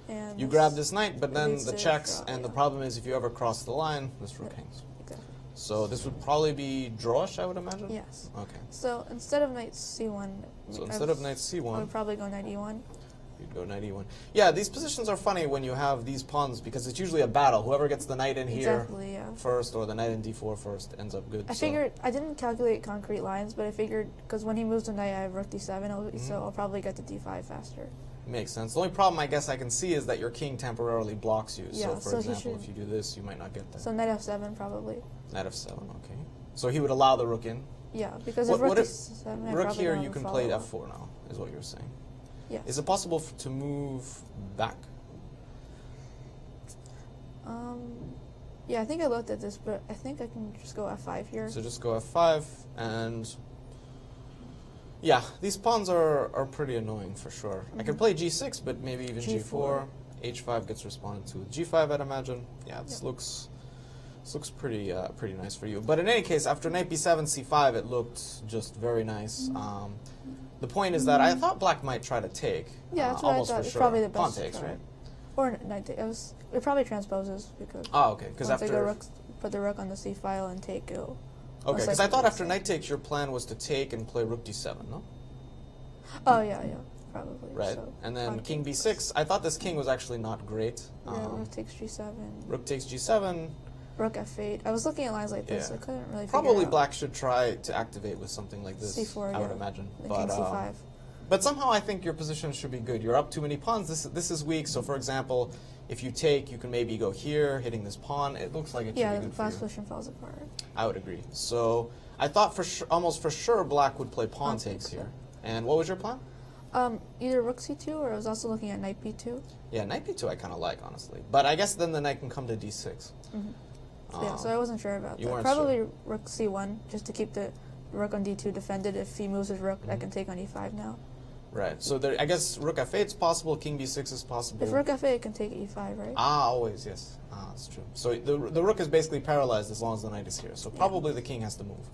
And you grab this knight, but then the checks, and the problem is if you ever cross the line, this rook hangs. Exactly. So this would probably be drawish, I would imagine? Yes. Okay. So instead of knight c1, So instead of knight c1, I would probably go knight e1. You'd go knight e1. Yeah, these positions are funny when you have these pawns because it's usually a battle. Whoever gets the knight in here first or the knight in d4 first ends up good. I figured, I didn't calculate concrete lines, but I figured, because when he moves the knight, I have rook d7, so I'll probably get to d5 faster. Makes sense. The only problem I guess I can see is that your king temporarily blocks you. Yeah, so for example, if you do this, you might not get that. So knight f7 probably. Knight f7, okay. So he would allow the rook in? Yeah, because if rook d7, rook here, you can play f4 now, is what you're saying. Yes. Is it possible to move back? Yeah, I think I looked at this, but I think I can just go f5 here. So just go f5, and yeah, these pawns are pretty annoying for sure. I can play g6, but maybe even g4. h5 gets responded to with g5, I'd imagine. Yeah, this looks pretty pretty nice for you. But in any case, after knight b7, c5, it looked just very nice. The point is that I thought black might try to take. Yeah, that's what almost I thought. for It's sure. probably the best. Pawn takes, right? Or knight take. It probably transposes because. Oh, okay. Because after I go put the rook on the c file and take, it'll. Okay, because I thought after knight takes, your plan was to take and play rook d7, no? Oh yeah, probably. Right, so and then king b6. I thought this king was actually not great. Yeah, rook takes g7. Rook takes g7. Rook f8. I was looking at lines like this. I couldn't really. Probably black should try to activate with something like this. c4. I would imagine. King c5. But somehow I think your position should be good. You're up too many pawns. This is weak. So for example, if you take, you can maybe go here, hitting this pawn. It looks like it should be good for you. Yeah, the class position falls apart. I would agree. So I thought almost for sure, black would play pawn takes here. And what was your plan? Either rook c2, or I was also looking at knight b2. Yeah, knight b2 I kind of like, honestly. But I guess then the knight can come to d6. Yeah, so I wasn't sure about that. Probably sure. Rook c1, just to keep the rook on d2 defended. If he moves his rook, I can take on e5 now. Right. So I guess rook f8 is possible, king b6 is possible. If rook f8, it can take e5, right? Always, yes. That's true. So the rook is basically paralyzed as long as the knight is here. So probably the king has to move.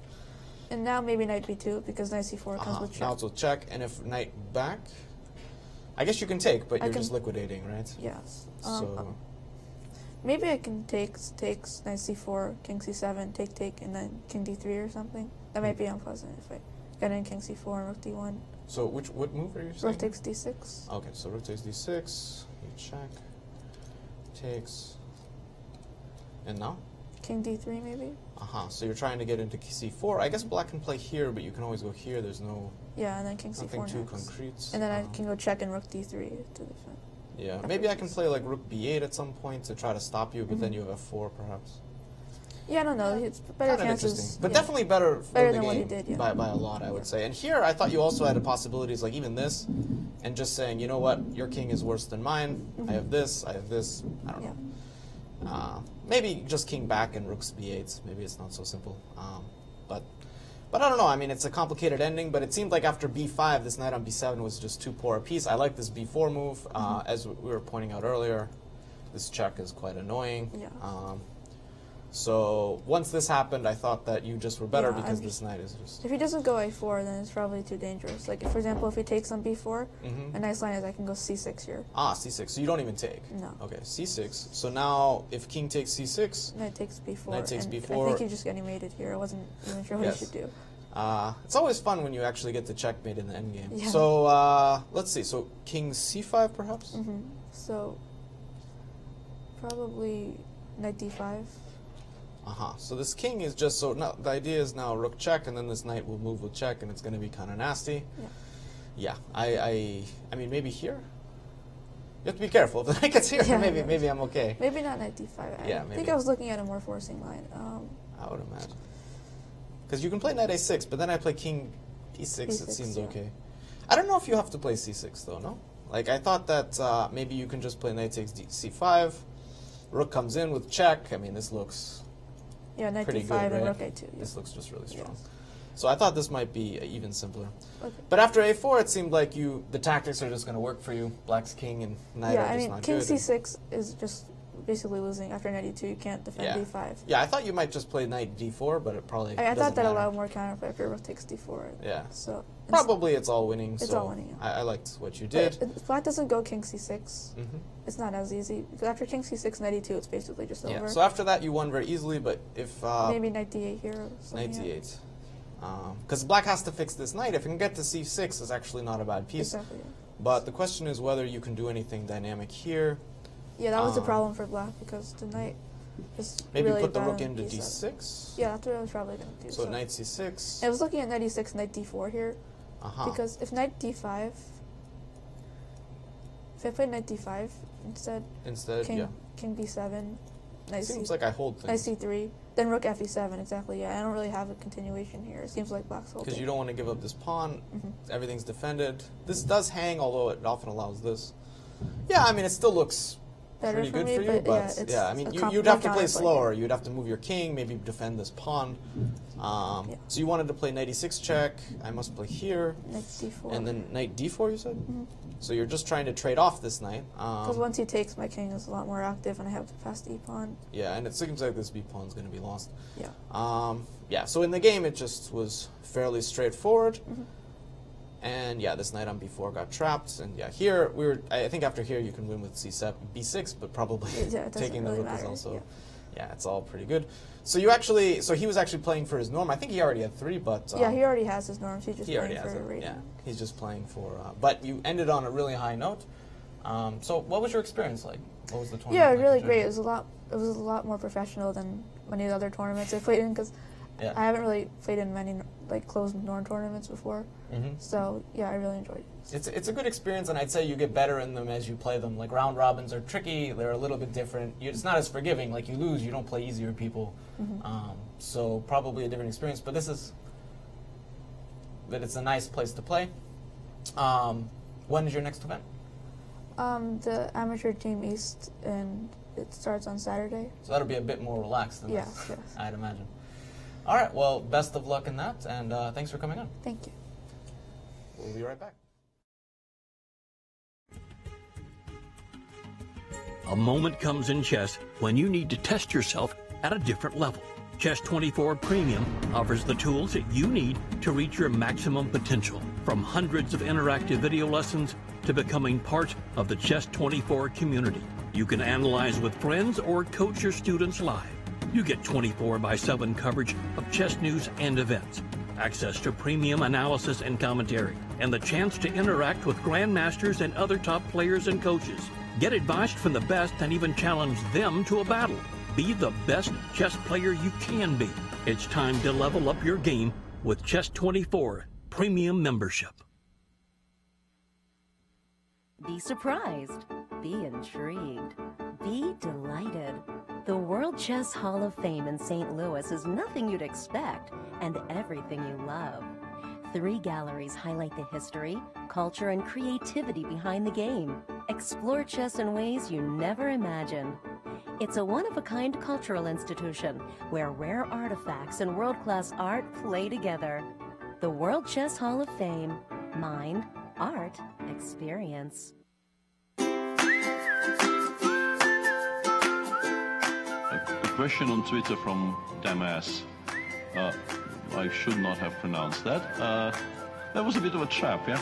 And now maybe knight b2, because knight c4 comes with check. Now it's with check, and if knight back, I guess you can take, but you're just liquidating, right? Yes. So maybe I can take knight c4, king c7, take, and then king d3 or something. That might be unpleasant if I get in king c4 and rook d1. So what move are you saying? Rook takes d6. Okay, so rook takes d6, you check, takes, and now? King d3 maybe? So you're trying to get into c4. I guess black can play here, but you can always go here. There's no... Yeah, and then king c4 nothing too next. concrete. And then I can go check and rook d3 to defend. Yeah, maybe I can play like rook b8 at some point to try to stop you, but then you have f4 perhaps. Yeah, I don't know. It's better chances. But definitely better than what he did, by a lot, I would say. And here, I thought you also had the possibilities like even this, and just saying, you know what, your king is worse than mine. I have this. I don't know. Maybe just king back and rooks b8. Maybe it's not so simple. But I don't know. I mean, it's a complicated ending, but it seemed like after b5, this knight on b7 was just too poor a piece. I like this b4 move. As we were pointing out earlier, this check is quite annoying. Yeah. So once this happened, I thought that you just were better because this knight is just... If he doesn't go a4, then it's probably too dangerous. Like, for example, if he takes on b4, a nice line is I can go c6 here. Ah, c6. So you don't even take? No. Okay, c6. So now, if king takes c6... Knight takes b4. Knight takes b4. I think you're just getting mated here. I wasn't even sure what he should do. It's always fun when you actually get to checkmate in the endgame. Yeah. So, let's see. So, king c5, perhaps? So, probably knight d5. So this king is just so now the idea is now rook check, and then this knight will move with check, and it's going to be kind of nasty. Yeah. I mean maybe here. You have to be careful if the knight gets here. Maybe I'm okay. Maybe not knight d5. I think I was looking at a more forcing line. I would imagine because you can play knight a6, but then I play king e6. It seems okay. I don't know if you have to play c6 though. No, like I thought that maybe you can just play knight takes c5. Rook comes in with check. I mean this looks. Yeah, knight pretty d5 good, and right? rook a2. Yeah. This looks just really strong. So I thought this might be even simpler. Okay. But after a4, it seemed like the tactics are just going to work for you. Black's king and knight are just not good. Yeah, I mean, king c6 is just basically losing. After knight e2, you can't defend d5. Yeah, I thought you might just play knight d4, but it probably I thought that matter. allowed more counterplay after rook takes d4. Yeah. So probably it's all winning. It's so all winning, I liked what you did. If black doesn't go king c6, it's not as easy. Because after king c6, knight e2, it's basically just over. Yeah, so after that, you won very easily, but if... maybe knight d8 here or something. Knight d8. Because black has to fix this knight. If it can get to c6, it's actually not a bad piece. Exactly. Yeah. But the question is whether you can do anything dynamic here. Yeah, that was the problem for black, because the knight is maybe really put the bad rook on into d7. d6? Yeah, that's what I was probably going to do. So knight c6. I was looking at knight e6, knight d4 here. Because if knight d5, if I play knight d5 instead, king b7, knight seems like I hold things. Knight c3, then rook f7, exactly, yeah. I don't really have a continuation here. It seems like black's holding. Because you don't want to give up this pawn. Everything's defended. This does hang, although it often allows this. Yeah, I mean, it still looks pretty good for you, but yeah, I mean, you'd have to play slower. You'd have to move your king, maybe defend this pawn. So you wanted to play knight e6 check. I must play here. Knight d4. And then knight d4, you said? So you're just trying to trade off this knight. Because once he takes, my king is a lot more active, and I have to pass the e-pawn. Yeah, and it seems like this b-pawn is going to be lost. Yeah. Yeah, so in the game, it just was fairly straightforward. And yeah, this knight on b4 got trapped, and yeah, here I think after here you can win with c7, b6, but probably taking the rook is also, yeah, it's all pretty good. So he was actually playing for his norm. I think he already had 3, but yeah, he already has his norms. He's just playing for a rating. Yeah, he's just playing for. But you ended on a really high note. So what was your experience like? What was the tournament? Yeah, like really great. It was a lot more professional than many of the other tournaments I played in, because I haven't really played in many closed norm tournaments before. So yeah, I really enjoyed it. It's a good experience, and I'd say you get better in them as you play them. Like round robins are tricky; they're a little bit different. It's not as forgiving. Like you lose, you don't play easier people. So probably a different experience. But it's a nice place to play. When is your next event? The Amateur Team East, and it starts on Saturday. So that'll be a bit more relaxed than this, I'd imagine. All right, well, best of luck in that, and thanks for coming on. Thank you. We'll be right back. A moment comes in chess when you need to test yourself at a different level. Chess 24 Premium offers the tools that you need to reach your maximum potential. From hundreds of interactive video lessons to becoming part of the Chess 24 community. You can analyze with friends or coach your students live. You get 24/7 coverage of chess news and events, access to premium analysis and commentary, and the chance to interact with grandmasters and other top players and coaches. Get advice from the best and even challenge them to a battle. Be the best chess player you can be. It's time to level up your game with Chess 24 Premium membership. Be surprised. Be intrigued. Be delighted. The World Chess Hall of Fame in St. Louis is nothing you'd expect and everything you love. 3 galleries highlight the history, culture, and creativity behind the game. Explore chess in ways you never imagined. It's a one-of-a-kind cultural institution where rare artifacts and world-class art play together. The World Chess Hall of Fame. Mind, art, experience. question on Twitter from Damas. I should not have pronounced that. That was a bit of a trap, yeah?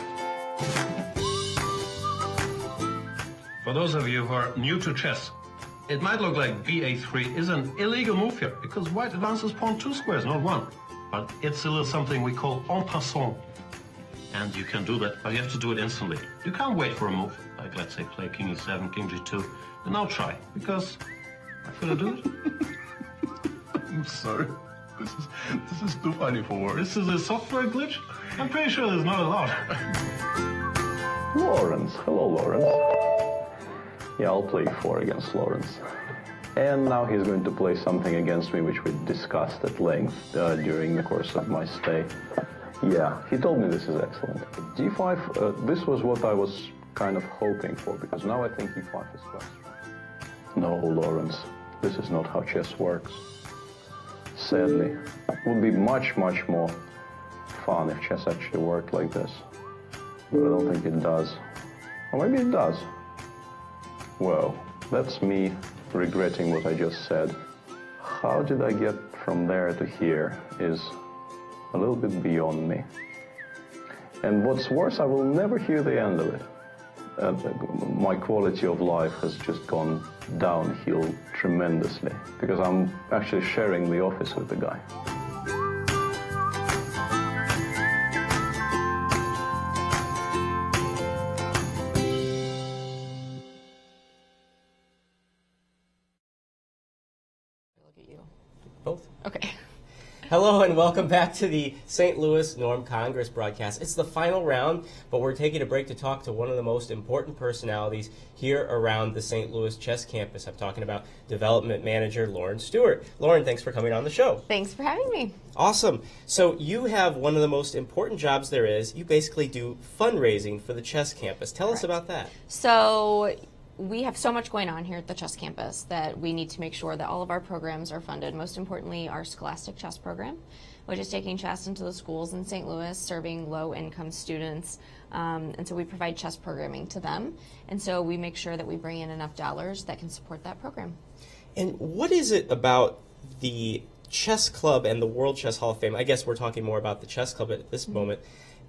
For those of you who are new to chess, it might look like ba3 is an illegal move here because white advances pawn 2 squares, not 1. But it's a little something we call en passant. And you can do that, but you have to do it instantly. You can't wait for a move, like let's say play king e7, king g2, and now try, because I couldn't do it. I'm sorry. This is too funny for words. This is a software glitch? I'm pretty sure there's not allowed. Lawrence. Hello, Lawrence. Yeah, I'll play 4 against Lawrence. And now he's going to play something against me which we discussed at length during the course of my stay. Yeah, he told me this is excellent. d5, this was what I was kind of hoping for, because now I think e5 is best. No, Lawrence, this is not how chess works. Sadly, it would be much, much more fun if chess actually worked like this. But I don't think it does. Or maybe it does. Well, that's me regretting what I just said. How did I get from there to here is a little bit beyond me. And what's worse, I will never hear the end of it. My quality of life has just gone downhill tremendously because I'm actually sharing the office with the guy. Look at you. Both? Okay. Hello and welcome back to the St. Louis Norm Congress broadcast. It's the final round, but we're taking a break to talk to one of the most important personalities here around the St. Louis chess campus. I'm talking about development manager Lauren Stewart. Lauren, thanks for coming on the show. Thanks for having me. Awesome. So you have one of the most important jobs there is. You basically do fundraising for the chess campus. Tell us about that. So we have so much going on here at the chess campus that we need to make sure that all of our programs are funded. Most importantly, our scholastic chess program, which is taking chess into the schools in St. Louis, serving low-income students. And so we provide chess programming to them. And so we make sure that we bring in enough dollars that can support that program. And what is it about the chess club and the World Chess Hall of Fame? I guess we're talking more about the chess club at this moment.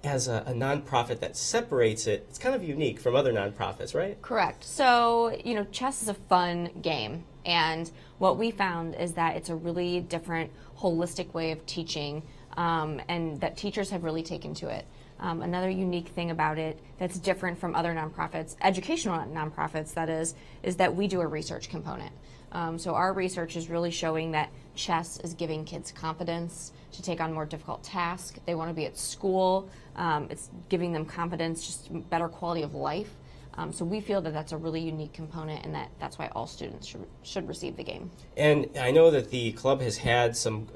As a nonprofit that separates it, it's kind of unique from other nonprofits, right? Correct. So, chess is a fun game. And what we found is that it's a really different, holistic way of teaching, and that teachers have really taken to it. Another unique thing about it that's different from other nonprofits, educational nonprofits, that is that we do a research component. So our research is really showing that chess is giving kids confidence to take on more difficult tasks. They want to be at school. It's giving them confidence, just better quality of life. So we feel that that's a really unique component, and that's why all students should receive the game. And I know that the club has had some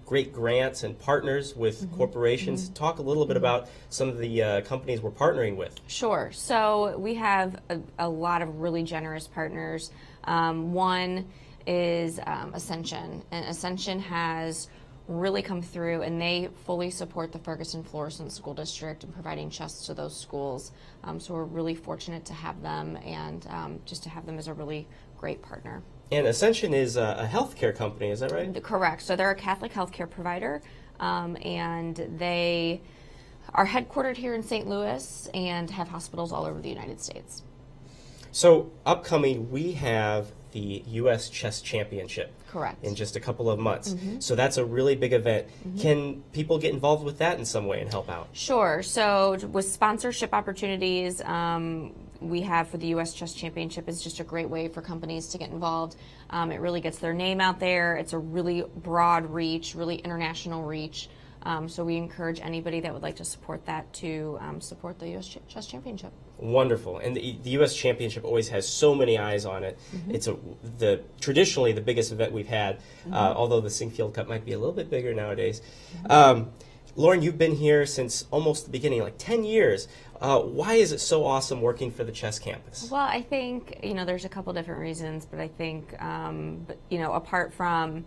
great grants and partners with corporations. Talk a little bit about some of the companies we're partnering with. Sure. So we have a lot of really generous partners. One is Ascension, and Ascension has really come through, and they fully support the Ferguson-Florissant School District in providing chess to those schools. So we're really fortunate to have them, and just to have them as a really great partner. And Ascension is a healthcare company, is that right? Correct. So they're a Catholic healthcare provider, and they are headquartered here in St. Louis and have hospitals all over the United States. So upcoming, we have the U.S. Chess Championship. Correct. In just a couple of months. So that's a really big event. Can people get involved with that in some way and help out? Sure. So with sponsorship opportunities, we have for the U.S. Chess Championship is just a great way for companies to get involved. It really gets their name out there. It's a really broad reach, really international reach. So we encourage anybody that would like to support that to support the U.S. Chess Championship. Wonderful. And the U.S. Championship always has so many eyes on it. It's traditionally the biggest event we've had, although the Singfield Cup might be a little bit bigger nowadays. Lauren, you've been here since almost the beginning, like 10 years. Why is it so awesome working for the chess campus? Well, I think, there's a couple different reasons, but I think, apart from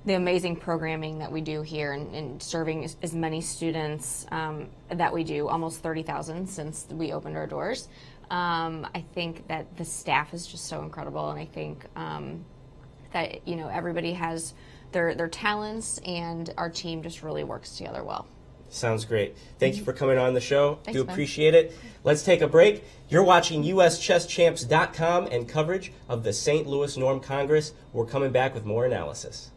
the amazing programming that we do here and serving as many students that we do, almost 30,000 since we opened our doors. I think that the staff is just so incredible, and I think that everybody has their talents, and our team just really works together well. Sounds great. Thank you for coming on the show. Thanks, Do appreciate it. Let's take a break. You're watching USChessChamps.com and coverage of the St. Louis Norm Congress. We're coming back with more analysis.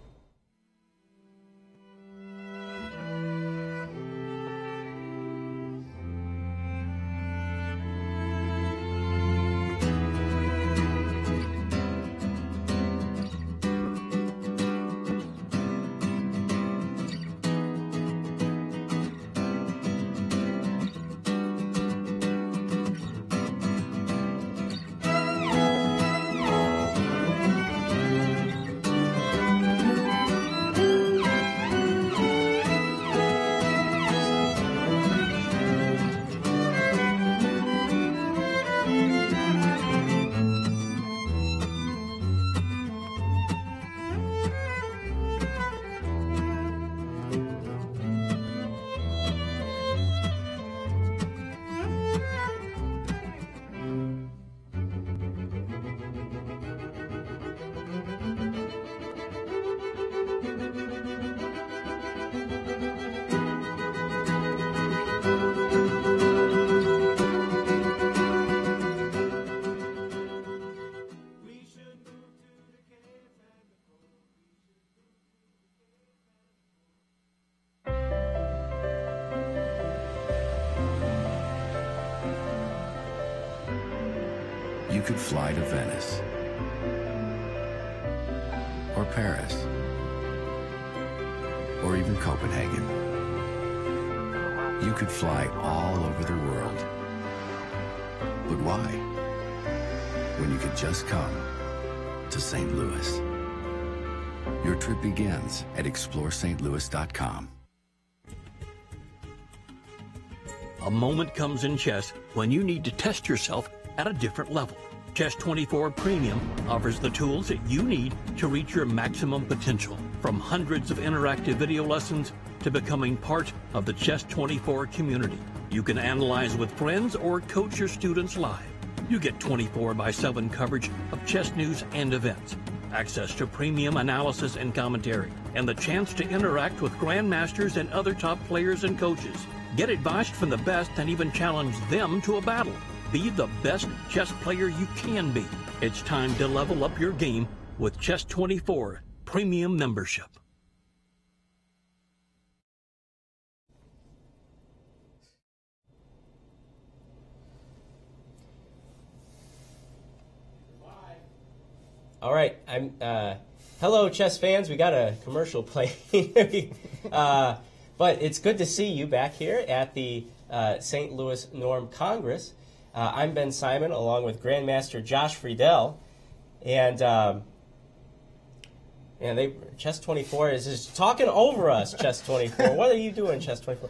You could fly to Venice or Paris or even Copenhagen. You could fly all over the world. But why? When you could just come to St. Louis. Your trip begins at ExploreSt.Louis.com. A moment comes in chess when you need to test yourself at a different level. Chess 24 Premium offers the tools that you need to reach your maximum potential. From hundreds of interactive video lessons to becoming part of the Chess 24 community. You can analyze with friends or coach your students live. You get 24/7 coverage of chess news and events, access to premium analysis and commentary, and the chance to interact with grandmasters and other top players and coaches. Get advice from the best and even challenge them to a battle. Be the best chess player you can be. It's time to level up your game with Chess 24 Premium membership. All right, hello, chess fans. We got a commercial playing, but it's good to see you back here at the St. Louis Norm Congress. I'm Ben Simon, along with Grandmaster Josh Friedel, and Chess 24 is just talking over us. Chess 24, what are you doing, Chess 24?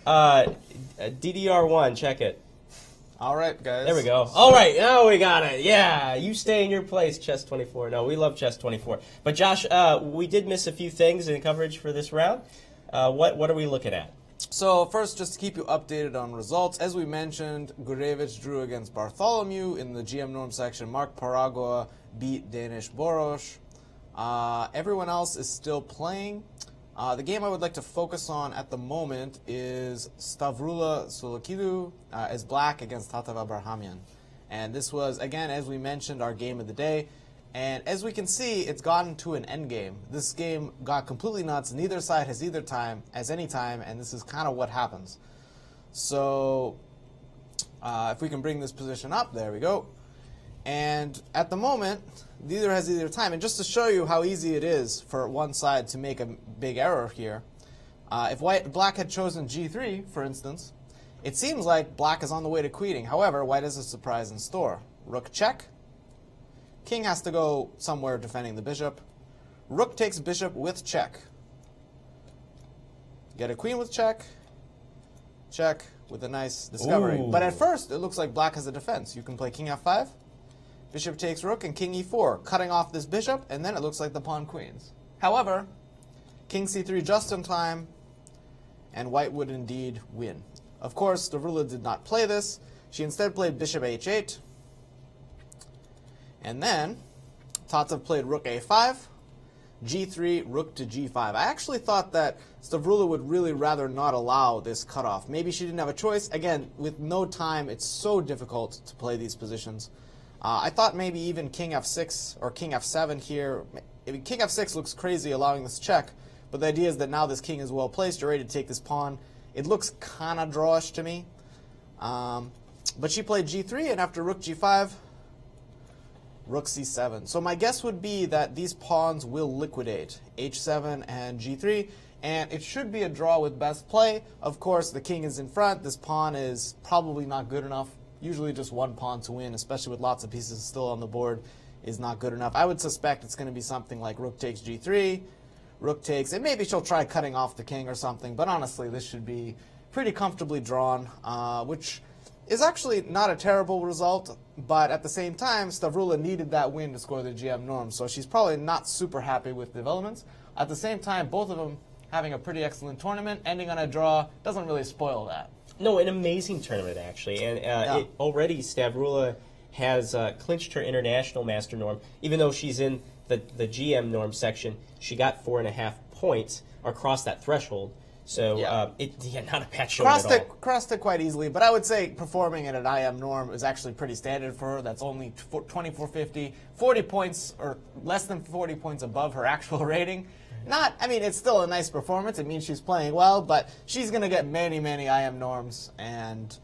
DDR1, check it. All right, guys. There we go. All right, now we got it. Yeah, you stay in your place, Chess 24. No, we love Chess 24. But Josh, we did miss a few things in coverage for this round. What are we looking at? So first, just to keep you updated on results, as we mentioned, Gurevich drew against Bartholomew in the GM Norm section. Mark Paragua beat Danish Borosh. Everyone else is still playing. The game I would like to focus on at the moment is Stavrula Sulakidou as black against Tatev Abrahamyan. And this was, again, as we mentioned, our game of the day. And as we can see, it's gotten to an end game. This game got completely nuts. Neither side has any time, and this is kind of what happens. So if we can bring this position up, there we go. And at the moment, neither has either time. And just to show you how easy it is for one side to make a big error here, if black had chosen g3, for instance, it seems like black is on the way to queening. However, white has a surprise in store. Rook check. King has to go somewhere defending the bishop. Rook takes bishop with check. Get a queen with check. Check with a nice discovery. Ooh. But at first, it looks like black has a defense. You can play king f5. Bishop takes rook and king e4, cutting off this bishop, and then it looks like the pawn queens. However, king c3 just in time, and white would indeed win. Of course, Stavrula did not play this. She instead played bishop h8. And then, Tatev played rook a5, g3, rook to g5. I actually thought that Stavrula would really rather not allow this cutoff. Maybe she didn't have a choice. Again, with no time, it's so difficult to play these positions. I thought maybe even king f6 or king f7 here. King f6 looks crazy allowing this check, but the idea is that now this king is well placed. You're ready to take this pawn. It looks kind of drawish to me. But she played g3, and after rook g5, rook c7. So my guess would be that these pawns will liquidate, h7 and g3, and it should be a draw with best play. Of course, the king is in front. This pawn is probably not good enough. Usually just one pawn to win, especially with lots of pieces still on the board, is not good enough. I would suspect it's going to be something like rook takes g3, rook takes, and maybe she'll try cutting off the king or something, but honestly, this should be pretty comfortably drawn, which is actually not a terrible result, but at the same time, Stavrula needed that win to score the GM norm, so she's probably not super happy with developments. At the same time, both of them having a pretty excellent tournament, ending on a draw doesn't really spoil that. No, an amazing tournament, actually, and already Stavrula has clinched her international master norm. Even though she's in the GM norm section, she got 4.5 points across that threshold. So not a bad showing at all. Crossed it quite easily, but I would say performing at an IM norm is actually pretty standard for her. That's only 2450, 40 points or less than 40 points above her actual rating. It's still a nice performance. It means she's playing well, but she's going to get many, many IM norms, and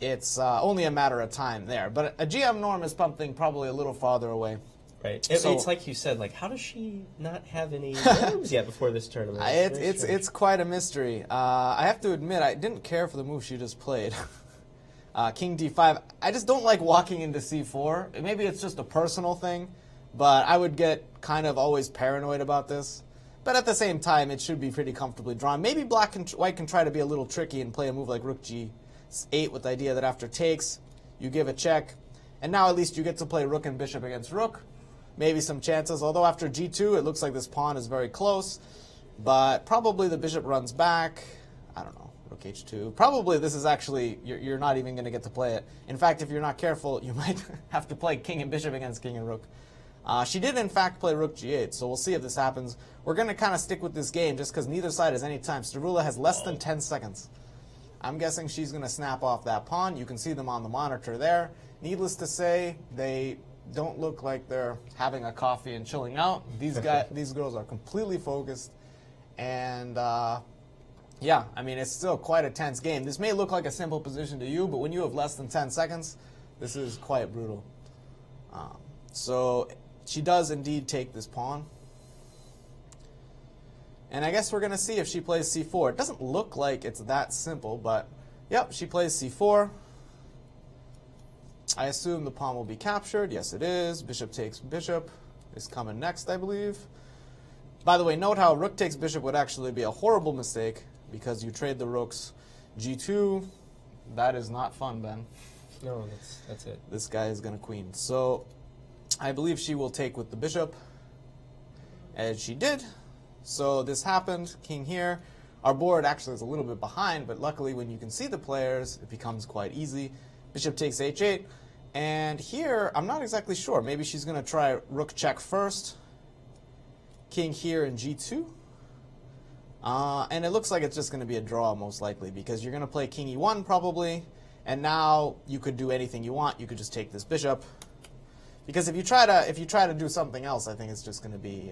it's only a matter of time there. But a GM norm is something probably a little farther away. Right. It's like you said, like, how does she not have any norms yet before this tournament? It's quite a mystery. I have to admit, I didn't care for the move she just played. King d5. I just don't like walking into c4. Maybe it's just a personal thing, but I would get kind of always paranoid about this. But at the same time, it should be pretty comfortably drawn. Maybe white can try to be a little tricky and play a move like rook g8 with the idea that after takes, you give a check. And now at least you get to play rook and bishop against rook. Maybe some chances, although after g2, it looks like this pawn is very close. But probably the bishop runs back. I don't know, rook h2. Probably this is actually, you're not even going to get to play it. In fact, if you're not careful, you might have to play king and bishop against king and rook. She did, in fact, play rook g8, so we'll see if this happens. We're going to kind of stick with this game just because neither side has any time. Stavrula has less than 10 seconds. I'm guessing she's going to snap off that pawn. You can see them on the monitor there. Needless to say, they don't look like they're having a coffee and chilling out. These girls are completely focused, and it's still quite a tense game. This may look like a simple position to you, but when you have less than 10 seconds, this is quite brutal. So she does indeed take this pawn, and I guess we're going to see if she plays c4. It doesn't look like it's that simple, but yep, she plays c4. I assume the pawn will be captured. Yes, it is. Bishop takes bishop is coming next, I believe. By the way, note how rook takes bishop would actually be a horrible mistake because you trade the rooks. G2, that is not fun, Ben. No, that's it. This guy is going to queen. So I believe she will take with the bishop, as she did. So this happened. King here. Our board actually is a little bit behind, but luckily when you can see the players, it becomes quite easy. Bishop takes h8, and here, I'm not exactly sure. Maybe she's going to try rook check first. King here in g2. And it looks like it's just going to be a draw, most likely, because you're going to play king e1, probably, and now you could do anything you want. You could just take this bishop. Because if you try to do something else, I think it's just going to be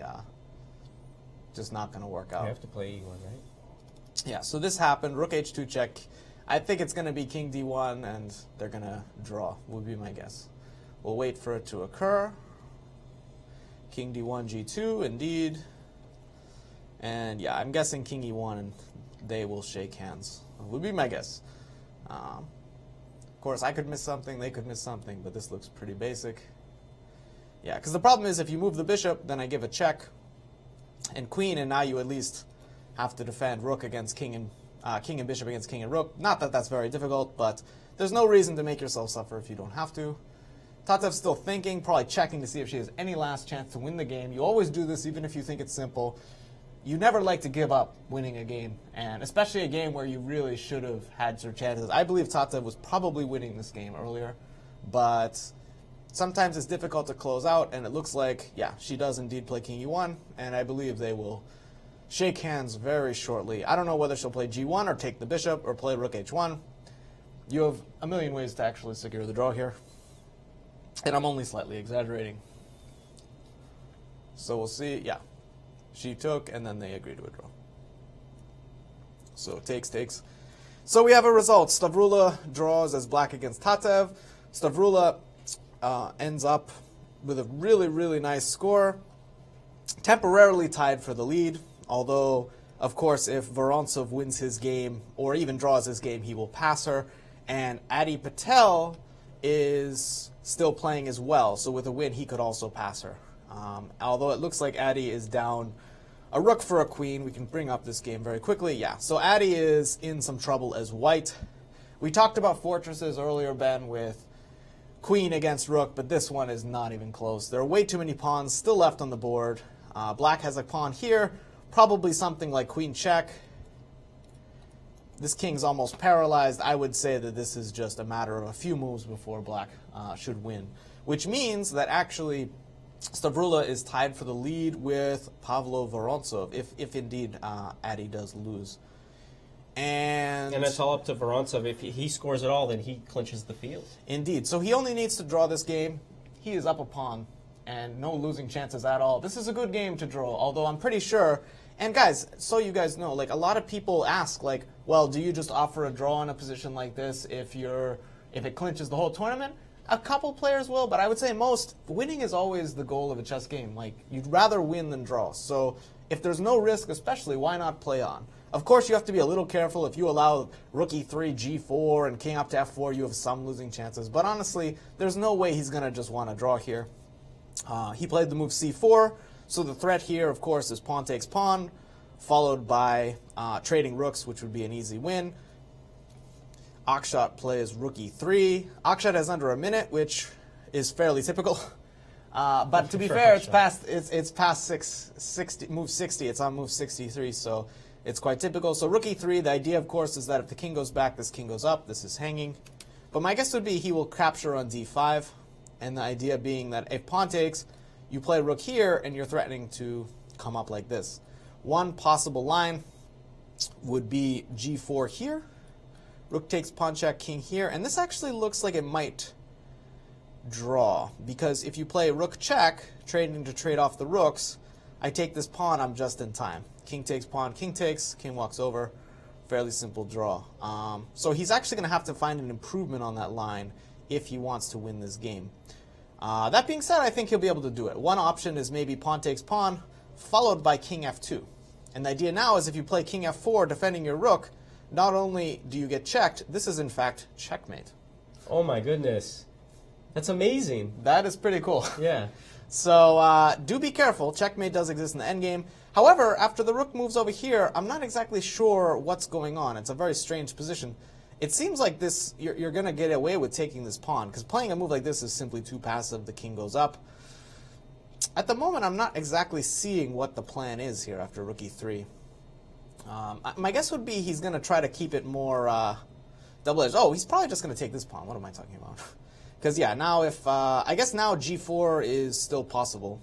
just not going to work out. You have to play e1, right? Yeah, so this happened. Rook h2 check. I think it's going to be king d1, and they're going to draw, would be my guess. We'll wait for it to occur. King d1, g2, indeed. And yeah, I'm guessing king e1, and they will shake hands, would be my guess. Of course, I could miss something, they could miss something, but this looks pretty basic. Yeah, because the problem is if you move the bishop, then I give a check and queen, and now you at least have to defend rook against king and bishop against king and rook. Not that that's very difficult, but there's no reason to make yourself suffer if you don't have to. Tatev's still thinking, probably checking to see if she has any last chance to win the game. You always do this even if you think it's simple. You never like to give up winning a game, and especially a game where you really should have had your chances. I believe Tatev was probably winning this game earlier, but sometimes it's difficult to close out, and it looks like, yeah, she does indeed play king e1, and I believe they will shake hands very shortly. I don't know whether she'll play g1 or take the bishop or play rook h1. You have a million ways to actually secure the draw here, and I'm only slightly exaggerating. So we'll see. Yeah, she took, and then they agreed to a draw. So takes. So we have a result. Stavrula draws as black against Tatev. Stavrula ends up with a really, really nice score. Temporarily tied for the lead, although, of course, if Vorontsov wins his game or even draws his game, he will pass her. And Adi Patel is still playing as well, so with a win, he could also pass her. Although it looks like Adi is down a rook for a queen. We can bring up this game very quickly. Yeah, so Adi is in some trouble as white. We talked about fortresses earlier, Ben, with queen against rook, but this one is not even close. There are way too many pawns still left on the board. Black has a pawn here, probably something like queen check. This king's almost paralyzed. I would say that this is just a matter of a few moves before black should win, which means that actually Stavrula is tied for the lead with Pavlo Vorontsov, if indeed Adi does lose. And it's all up to Vorontsov. If he scores it all, then he clinches the field. Indeed. So he only needs to draw this game. He is up a pawn, and no losing chances at all. This is a good game to draw, although I'm pretty sure. And guys, so you guys know, like, a lot of people ask, like, well, do you just offer a draw in a position like this if it clinches the whole tournament? A couple players will, but I would say most, winning is always the goal of a chess game. Like, you'd rather win than draw. So if there's no risk, especially, why not play on? Of course, you have to be a little careful. If you allow rook e3, g4, and king up to f4, you have some losing chances. But honestly, there's no way he's going to just want to draw here. He played the move c4, so the threat here, of course, is pawn takes pawn, followed by trading rooks, which would be an easy win. Akshat plays rook e3. Akshat has under a minute, which is fairly typical. But to be fair, it's past 60, move 60. It's on move 63, so it's quite typical. So rook e3, the idea, of course, is that if the king goes back, this king goes up. This is hanging. But my guess would be he will capture on d5, and the idea being that if pawn takes, you play rook here, and you're threatening to come up like this. One possible line would be g4 here. Rook takes pawn check, king here, and this actually looks like it might draw, because if you play rook check, trading to trade off the rooks, I take this pawn, I'm just in time. King takes pawn, king takes, king walks over, fairly simple draw. So he's actually going to have to find an improvement on that line if he wants to win this game. That being said, I think he'll be able to do it. One option is maybe pawn takes pawn, followed by king f2. And the idea now is if you play king f4, defending your rook, not only do you get checked, this is in fact checkmate. Oh my goodness. That's amazing. That is pretty cool. Yeah. So do be careful. Checkmate does exist in the endgame. However, after the rook moves over here, I'm not exactly sure what's going on. It's a very strange position. It seems like this you're going to get away with taking this pawn, because playing a move like this is simply too passive. The king goes up. At the moment, I'm not exactly seeing what the plan is here after rook e3. My guess would be he's going to try to keep it more double-edged. Oh, he's probably just going to take this pawn. What am I talking about? Because, yeah, now if I guess now g4 is still possible.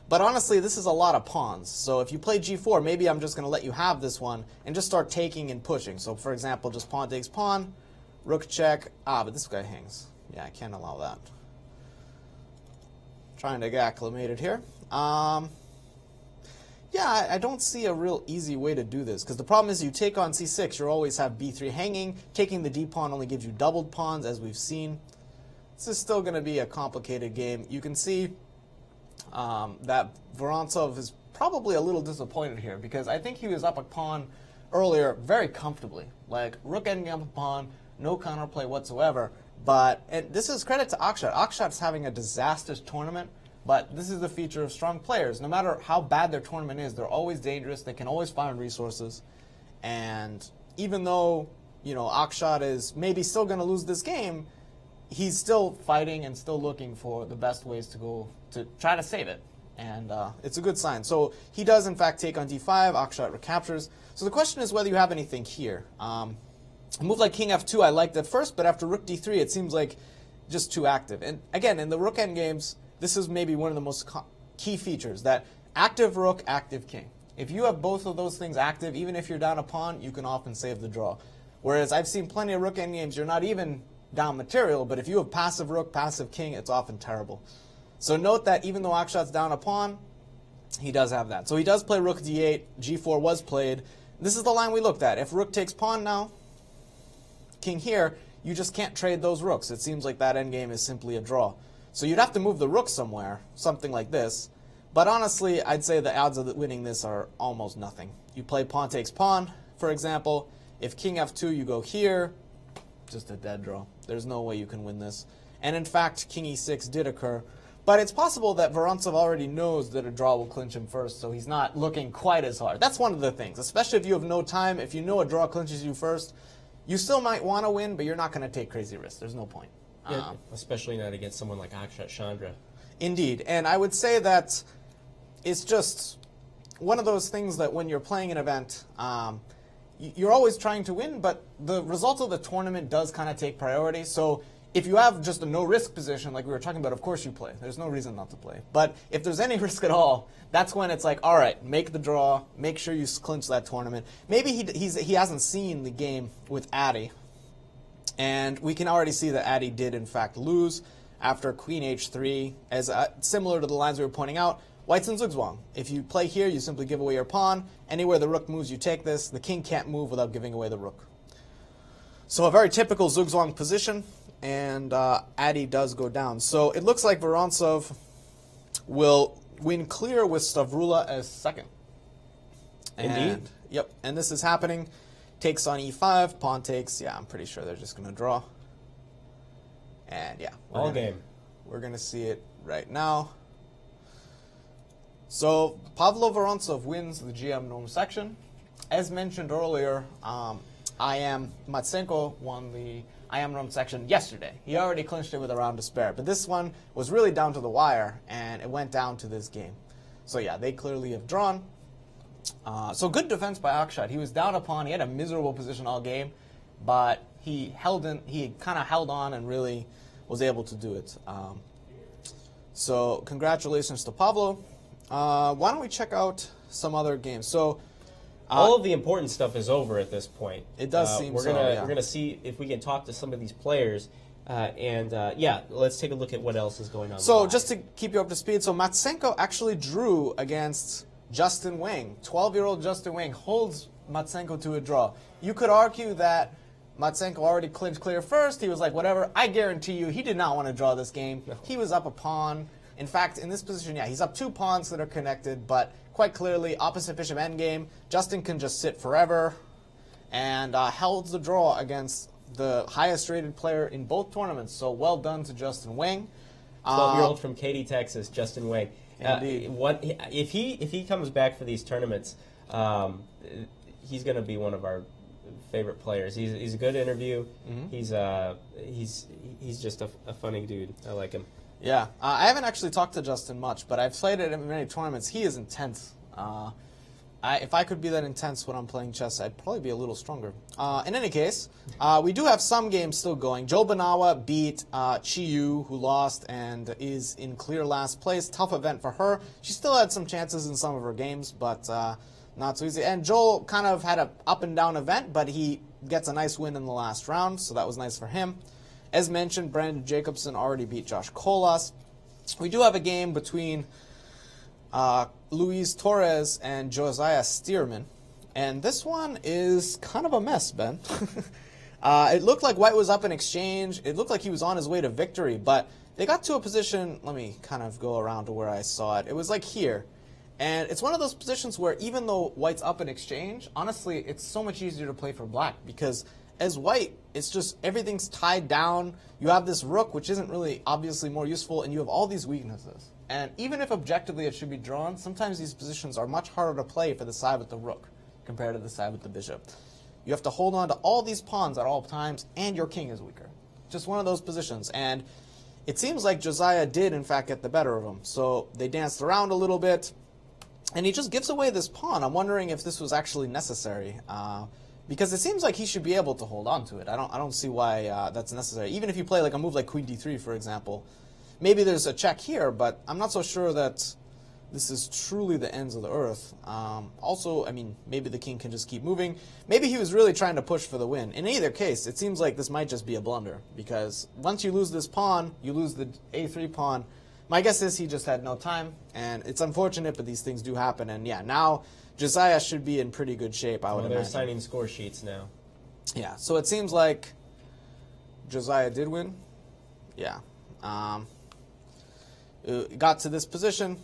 But honestly, this is a lot of pawns. So if you play g4, maybe I'm just going to let you have this one and just start taking and pushing. So, for example, just pawn takes pawn, rook check. But this guy hangs. Yeah, I can't allow that. Trying to get acclimated here. Yeah, I don't see a real easy way to do this, because the problem is you take on c6, you always have b3 hanging. Taking the d pawn only gives you doubled pawns, as we've seen. This is still going to be a complicated game. You can see that Vorontsov is probably a little disappointed here, because I think he was up a pawn earlier very comfortably. Like, rook ending up a pawn, no counterplay whatsoever. But this is credit to Akshat. Akshat's having a disastrous tournament. But this is the feature of strong players. No matter how bad their tournament is, they're always dangerous. They can always find resources. And even though, you know, Akshat is maybe still going to lose this game, he's still fighting and still looking for the best ways to go to try to save it. And it's a good sign. So he does, in fact, take on d5. Akshat recaptures. So the question is whether you have anything here. A move like king f2 I liked at first, but after rook d3, it seems like just too active. And again, in the rook endgames, this is maybe one of the most key features, that active rook, active king. If you have both of those things active, even if you're down a pawn, you can often save the draw. Whereas I've seen plenty of rook endgames, you're not even down material, but if you have passive rook, passive king, it's often terrible. So note that even though Akshat's down a pawn, he does have that. So he does play rook d8, g4 was played. This is the line we looked at. If rook takes pawn now, king here, you just can't trade those rooks. It seems like that endgame is simply a draw. So you'd have to move the rook somewhere, something like this. But honestly, I'd say the odds of winning this are almost nothing. You play pawn takes pawn, for example. If king f2, you go here, just a dead draw. There's no way you can win this. And in fact, king e6 did occur. But it's possible that Vorontsov already knows that a draw will clinch him first, so he's not looking quite as hard. That's one of the things, especially if you have no time. If you know a draw clinches you first, you still might want to win, but you're not going to take crazy risks. There's no point. Yeah, especially not against someone like Akshat Chandra. Indeed. And I would say that it's just one of those things that when you're playing an event, you're always trying to win, but the result of the tournament does kind of take priority. So if you have just a no-risk position, like we were talking about, of course you play. There's no reason not to play. But if there's any risk at all, that's when it's like, all right, make the draw, make sure you clinch that tournament. Maybe he hasn't seen the game with Adi, and we can already see that Adi did, in fact, lose after queen h3, as similar to the lines we were pointing out. White's in Zugzwang. If you play here, you simply give away your pawn. Anywhere the rook moves, you take this. The king can't move without giving away the rook. So a very typical Zugzwang position. And Adi does go down. So it looks like Vorontsov will win clear with Stavrula as second. Indeed. Yep, and this is happening. Takes on e5, pawn takes. Yeah, I'm pretty sure they're just going to draw. And yeah. All game. We're going to see it right now. So Pavlo Vorontsov wins the GM norm section. As mentioned earlier, Matsenko won the IM norm section yesterday. He already clinched it with a round to spare. But this one was really down to the wire, and it went down to this game. So yeah, they clearly have drawn. So good defense by Akshat. He was down a pawn. He had a miserable position all game, but he kind of held on and really was able to do it. So congratulations to Pavlo. Why don't we check out some other games? So all of the important stuff is over at this point. It does seem so. We're gonna see if we can talk to some of these players, yeah, let's take a look at what else is going on. So just to keep you up to speed, so Matsenko actually drew against Justin Wang. 12-year-old Justin Wang holds Matsenko to a draw. You could argue that Matsenko already clinched clear first. He was like, whatever. I guarantee you, he did not want to draw this game. No. He was up a pawn. In fact, in this position, yeah, he's up 2 pawns that are connected, but quite clearly, opposite bishop endgame. Justin can just sit forever and held the draw against the highest rated player in both tournaments. So well done to Justin Wang. 12-year-old from Katy, Texas, Justin Wang. Indeed. If he comes back for these tournaments, he's going to be one of our favorite players. He's a good interview. Mm-hmm. He's just a funny dude. I like him. Yeah, I haven't actually talked to Justin much, but I've played it in many tournaments. He is intense. If I could be that intense when I'm playing chess, I'd probably be a little stronger. In any case, we do have some games still going. Jo Banawa beat Chi Yu, who lost and is in clear last place. Tough event for her. She still had some chances in some of her games, but not so easy. And Joel kind of had an up-and-down event, but he gets a nice win in the last round, so that was nice for him. As mentioned, Brandon Jacobson already beat Josh Kolas. We do have a game between Luis Torres and Josiah Stearman. And this one is kind of a mess, Ben. It looked like White was up in exchange. It looked like he was on his way to victory, but they got to a position, let me kind of go around to where I saw it. It was like here. And it's one of those positions where even though White's up in exchange, honestly, it's so much easier to play for Black because as White, it's just everything's tied down. You have this rook, which isn't really obviously more useful, and you have all these weaknesses. And even if objectively it should be drawn, sometimes these positions are much harder to play for the side with the rook compared to the side with the bishop. You have to hold on to all these pawns at all times, and your king is weaker. Just one of those positions. And it seems like Josiah did, in fact, get the better of him. So they danced around a little bit, and he just gives away this pawn. I'm wondering if this was actually necessary. Because it seems like he should be able to hold on to it. I don't see why that's necessary. Even if you play like a move like Queen D3, for example, maybe there's a check here, but I'm not so sure that this is truly the ends of the earth. Also, I mean, maybe the king can just keep moving. Maybe he was really trying to push for the win. In either case, it seems like this might just be a blunder, because once you lose this pawn, you lose the A3 pawn. My guess is he just had no time, and it's unfortunate, but these things do happen. And yeah, now Josiah should be in pretty good shape, I would imagine. They're signing score sheets now. Yeah, so it seems like Josiah did win. Yeah. Got to this position,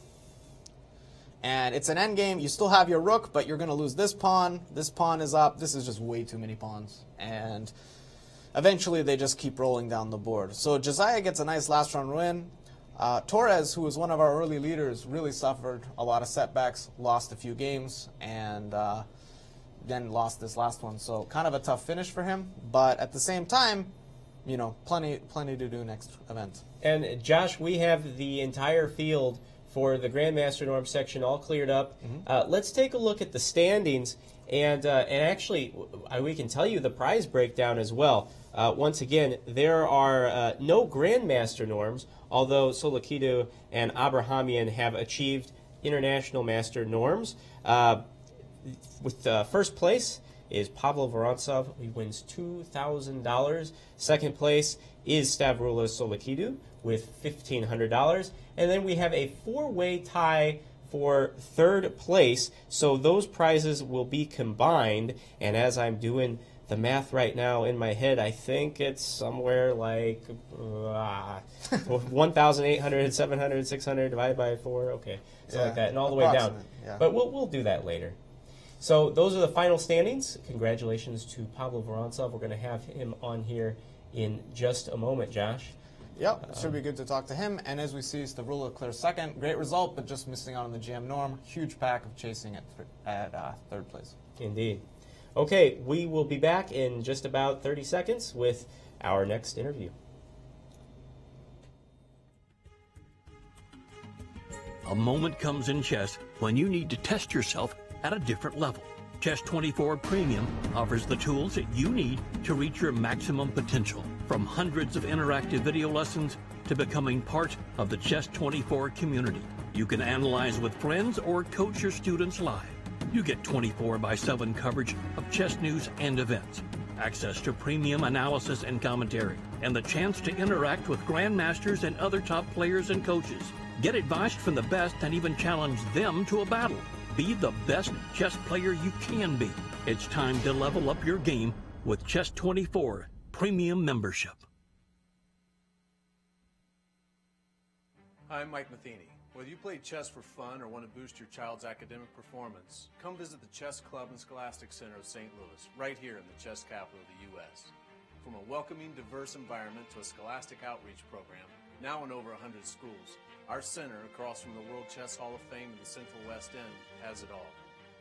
and it's an endgame. You still have your rook, but you're going to lose this pawn. This pawn is up. This is just way too many pawns. And eventually they just keep rolling down the board. So Josiah gets a nice last round win. Torres, who was one of our early leaders, really suffered a lot of setbacks, lost a few games, and then lost this last one. So kind of a tough finish for him, but at the same time, you know, plenty to do next event. And Josh, we have the entire field for the Grandmaster Norm section all cleared up. Let's take a look at the standings, and actually we can tell you the prize breakdown as well. Once again, there are no Grandmaster Norms, although Solikidu and Abrahamian have achieved International Master Norms. With first place is Pavel Vorontsov. He wins $2,000. Second place is Stavroulas Solikidu with $1,500. And then we have a four-way tie for third place. So those prizes will be combined. And as I'm doing the math right now in my head, I think it's somewhere like 1,800, 700, 600 divided by 4. Okay, something like that, and all the way down. Yeah. But we'll do that later. So those are the final standings. Congratulations to Pablo Vorontsov. We're going to have him on here in just a moment, Josh. Yep, it should be good to talk to him. And as we see, Stavroula clears second. Great result, but just missing out on the GM Norm. Huge pack of chasing at third place. Indeed. Okay, we will be back in just about 30 seconds with our next interview. A moment comes in chess when you need to test yourself at a different level. Chess 24 Premium offers the tools that you need to reach your maximum potential. From hundreds of interactive video lessons to becoming part of the Chess 24 community. You can analyze with friends or coach your students live. You get 24/7 coverage of chess news and events, access to premium analysis and commentary, and the chance to interact with grandmasters and other top players and coaches. Get advice from the best and even challenge them to a battle. Be the best chess player you can be. It's time to level up your game with Chess 24 Premium membership. I'm Mike Matheny. Whether you play chess for fun or want to boost your child's academic performance, come visit the Chess Club and Scholastic Center of St. Louis, right here in the chess capital of the U.S. From a welcoming, diverse environment to a scholastic outreach program, now in over 100 schools, our center, across from the World Chess Hall of Fame in the Central West End, has it all.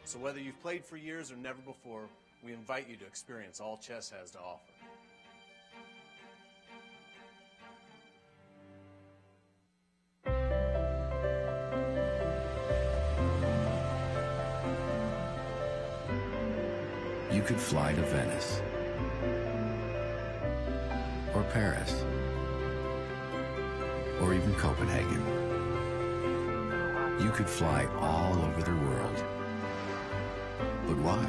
So whether you've played for years or never before, we invite you to experience all chess has to offer. You could fly to Venice or Paris or even Copenhagen. You could fly all over the world. But why?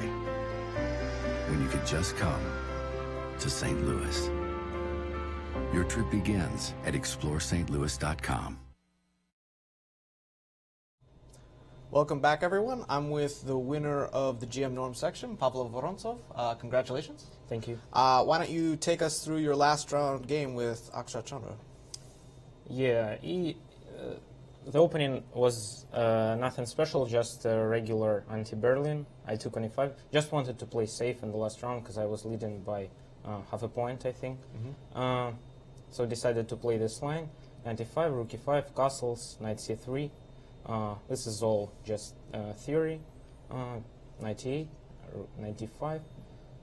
When you could just come to St. Louis. Your trip begins at ExploreStLouis.com. Welcome back, everyone. I'm with the winner of the GM Norm section, Pavlo Vorontsov. Congratulations. Thank you. Why don't you take us through your last round game with Akshat Chandra? Yeah, the opening was nothing special, just a regular anti-Berlin. I took on e5. Just wanted to play safe in the last round because I was leading by half a point, I think. So decided to play this line. Knight e5, rook e5, castles, knight c3. This is all just theory. Knight e8, knight d5.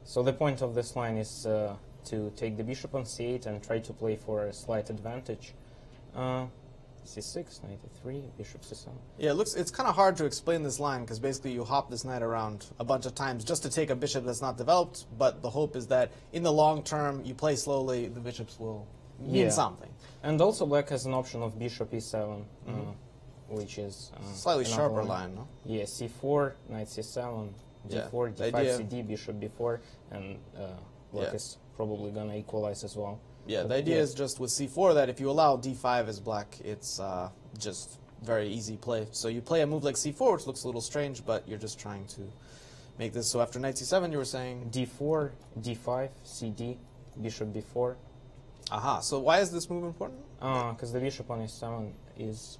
So the point of this line is to take the bishop on c8 and try to play for a slight advantage. c6, knight e3, bishop c7. Yeah, it's kind of hard to explain this line because basically you hop this knight around a bunch of times just to take a bishop that's not developed, but the hope is that in the long term, you play slowly, the bishops will mean something. And also black has an option of bishop e7, which is slightly sharper line, no? Yeah, c4, knight c7, d4, d5, cd, bishop b4, and black is probably going to equalize as well. Yeah, the idea is just with c4 that if you allow d5 as black, it's just very easy play. So you play a move like c4, which looks a little strange, but you're just trying to make this. So after knight c7, you were saying? d4, d5, cd, bishop b4. Aha, so why is this move important? Because the bishop on e7 is...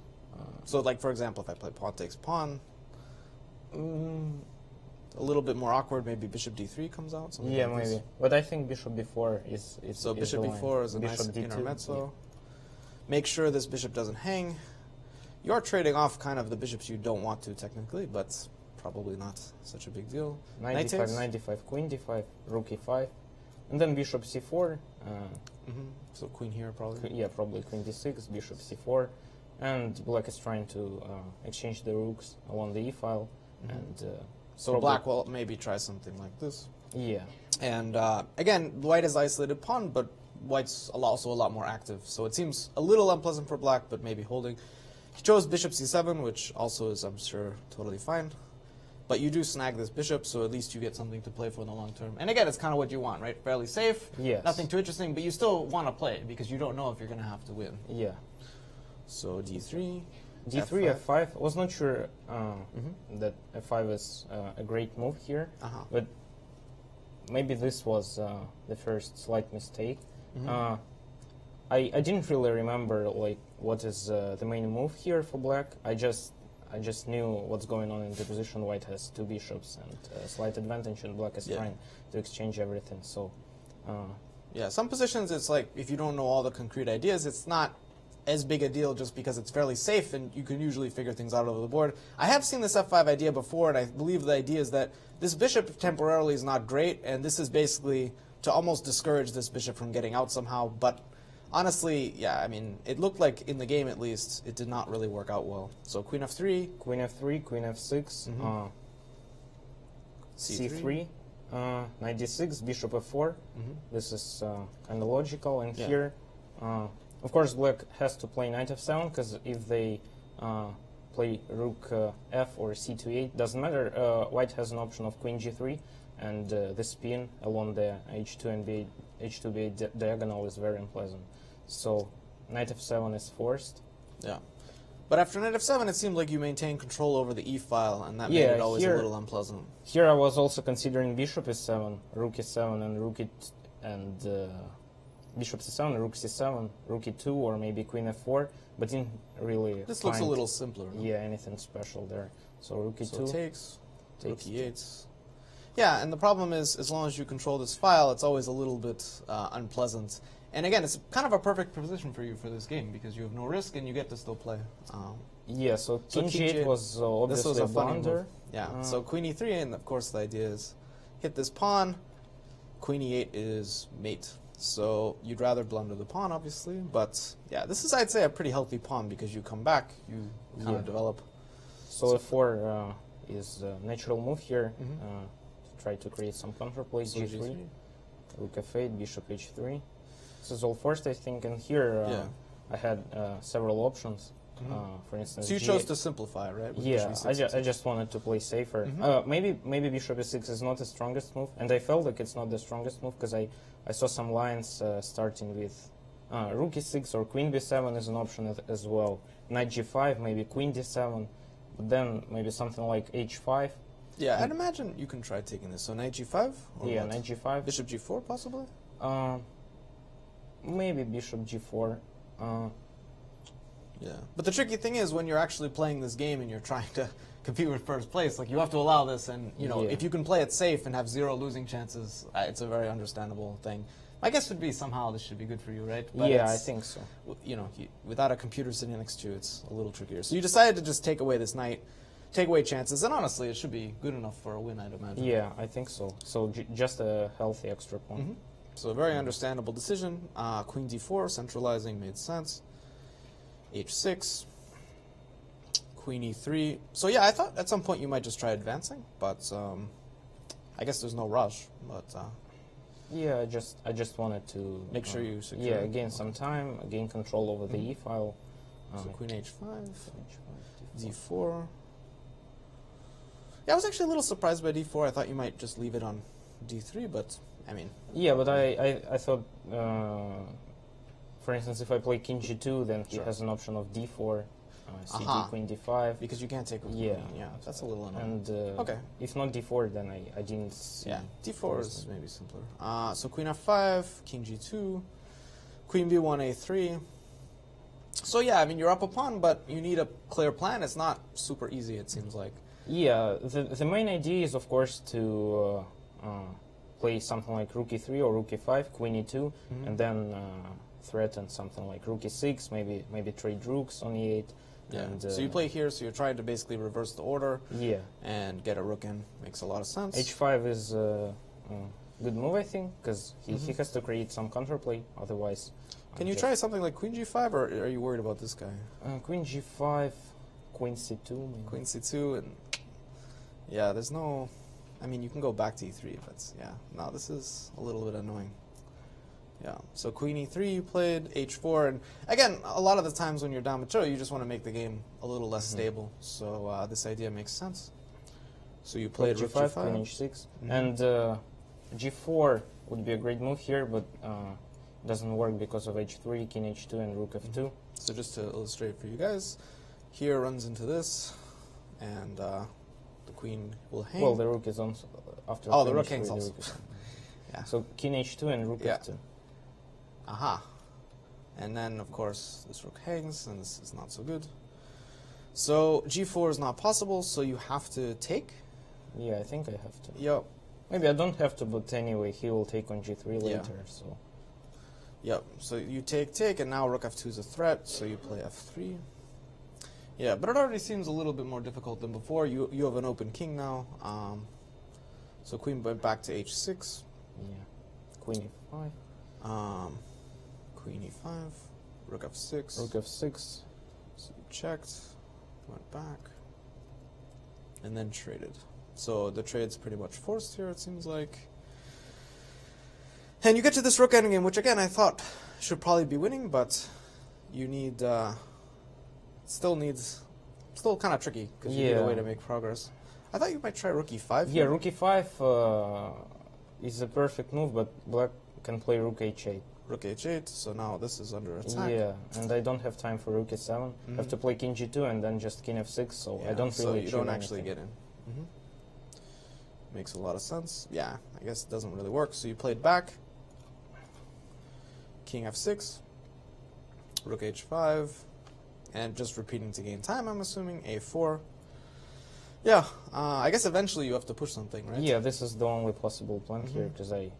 so like, for example, if I play pawn takes pawn, a little bit more awkward, maybe bishop d3 comes out? Yeah, like maybe. This. But I think bishop b4 is so bishop b4 is a nice intermezzo. Yeah. Make sure this bishop doesn't hang. You are trading off kind of the bishops you don't want to technically, but probably not such a big deal. Knight d5, knight d5, queen d5, rook e5, and then bishop c4. So queen here probably? Yeah, probably queen d6, bishop c4. And black is trying to exchange the rooks along the e file. And so black will maybe try something like this. Yeah. And again, white is isolated pawn, but white's also a lot more active. So it seems a little unpleasant for black, but maybe holding. He chose bishop c7, which also is, I'm sure, totally fine. But you do snag this bishop, so at least you get something to play for in the long term. And again, it's kind of what you want, right? Fairly safe, nothing too interesting, but you still want to play because you don't know if you're going to have to win. Yeah. So d3, d3, f5. I was not sure that f5 is a great move here, but maybe this was the first slight mistake. I didn't really remember like what is the main move here for black. I just knew what's going on in the position. White has two bishops and a slight advantage, and black is trying to exchange everything. So, yeah, some positions it's like if you don't know all the concrete ideas, it's not as big a deal just because it's fairly safe and you can usually figure things out over the board. I have seen this f5 idea before, and I believe the idea is that this bishop temporarily is not great, and this is basically to almost discourage this bishop from getting out somehow. But honestly, yeah, I mean, it looked like in the game at least, it did not really work out well. So queen f3. Queen f3, queen f6, c3, knight d6, bishop f4. This is kind of logical. And here, of course, black has to play knight f7, because if they play rook f or c to 8, doesn't matter. White has an option of queen g3, and the spin along the h2 and h2b diagonal is very unpleasant. So knight f7 is forced. Yeah. But after knight f7, it seemed like you maintained control over the e-file, and that made it always a little unpleasant. Here I was also considering bishop e7, rook e7, and rook bishop c7, rook c7, rook e2, or maybe queen f4, but didn't really This looks a little simpler. No? Yeah, anything special there. So rook e2. So takes rook e8. Yeah, and the problem is, as long as you control this file, it's always a little bit unpleasant. And again, it's kind of a perfect position for you for this game, because you have no risk and you get to still play. Yeah, so king g8 was obviously a blunder. Yeah, so queen e3, and of course the idea is hit this pawn. Queen e8 is mate. So you'd rather blunder the pawn, obviously. But yeah, this is, I'd say, a pretty healthy pawn, because you come back, you kind of develop. So f4 is a natural move here. To try to create some counterplay. So g3, rook f8, bishop h3. This is all forced, I think, and here I had several options. For instance, so you chose to simplify, right? Yeah, I just wanted to play safer. Maybe bishop e6 is not the strongest move, and I felt like it's not the strongest move because I saw some lines starting with rook e6 or queen b7 is an option as well. Knight g5, maybe queen d7, but then maybe something like h5. Yeah, I'd imagine you can try taking this. So knight g5? Or yeah, knight g5. Bishop g4, possibly? Maybe bishop g4. Yeah, but the tricky thing is when you're actually playing this game and you're trying to compete with first place, like you have to allow this, and you know if you can play it safe and have 0 losing chances, it's a very understandable thing. My guess would be somehow this should be good for you, right? But yeah, I think so. You know, without a computer sitting next to you, it's a little trickier. So you decided to just take away this knight, take away chances, and honestly, it should be good enough for a win, I'd imagine. Yeah, I think so. So just a healthy extra pawn. So a very understandable decision. Queen d4, centralizing made sense. h6, queen e3. So yeah, I thought at some point you might just try advancing, but I guess there's no rush. But yeah, I just wanted to make sure you secure. Yeah, gain some time, gain control over the e file. So queen h5, d4. Yeah, I was actually a little surprised by d4. I thought you might just leave it on d3, but I mean. Yeah, but I thought, for instance, if I play king g2, then he has an option of d4, cd, queen d5. Because you can't take with yeah, queen. Yeah, that's a little annoying. And okay. If not d4, then I didn't see. Yeah, d4 is maybe simpler. So queen f5, king g2, queen b1, a3. So yeah, I mean, you're up a pawn, but you need a clear plan. It's not super easy, it seems like. Yeah, the main idea is, of course, to play something like rook e3 or rook e5, queen e2, and then threaten something like rook e6, maybe trade rooks on e8. Yeah. And, so you play here, so you're trying to basically reverse the order. Yeah. And get a rook in. Makes a lot of sense. h5 is a good move, I think, because he has to create some counterplay, otherwise. Can you try something like queen g5, or are you worried about this guy? Queen g5, queen c2. Maybe. Queen c2, and yeah, there's no. I mean, you can go back to e3, but yeah, no, this is a little bit annoying. Yeah, so queen e3 you played, h4, and again, a lot of the times when you're down material, you just want to make the game a little less stable. So this idea makes sense. So you played rook g5, g5, queen h6, and g4 would be a great move here, but doesn't work because of h3, king h2, and rook f2. So just to illustrate for you guys, here runs into this, and the queen will hang. Well, the rook is on after. Oh, the rook hangs also. Yeah. So king h2 and rook f2. Aha. And then, of course, this rook hangs, and this is not so good. So g4 is not possible, so you have to take. Yeah, I think I have to. Yep. Maybe I don't have to, but anyway, he will take on g3 later, so. Yep, so you take, and now rook f2 is a threat, so you play f3. Yeah, but it already seems a little bit more difficult than before. You have an open king now. So queen went back to h6. Yeah. Queen e5. Queen e5. Rook f6. Rook f6. So you checked, went back, and then traded. So the trade's pretty much forced here, it seems like. And you get to this rook endgame, which again I thought should probably be winning, but you need, still kind of tricky, because you need a way to make progress. I thought you might try rook e5. Yeah, rook e5 is a perfect move, but black can play rook h8. Rook h8, so now this is under attack. Yeah, and I don't have time for rook e7. I have to play king g2 and then just king f6, so I don't really so you don't actually get in. Makes a lot of sense. Yeah, I guess it doesn't really work, so you played back. King f6, rook h5, and just repeating to gain time, I'm assuming, a4. Yeah, I guess eventually you have to push something, right? Yeah, this is the only possible plan here, because I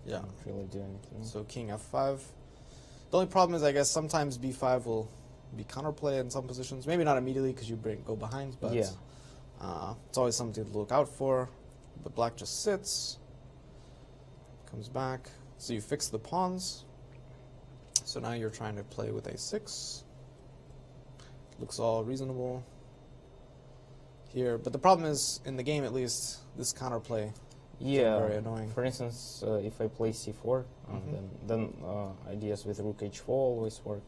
don't really do anything. So king f5. The only problem is, I guess, sometimes b5 will be counterplay in some positions. Maybe not immediately, because you go behind, but it's always something to look out for. But black just sits, comes back. So you fix the pawns. So now you're trying to play with a6. Looks all reasonable here. But the problem is, in the game at least, this counterplay is very annoying. For instance, if I play c4, then ideas with rook h4 always work.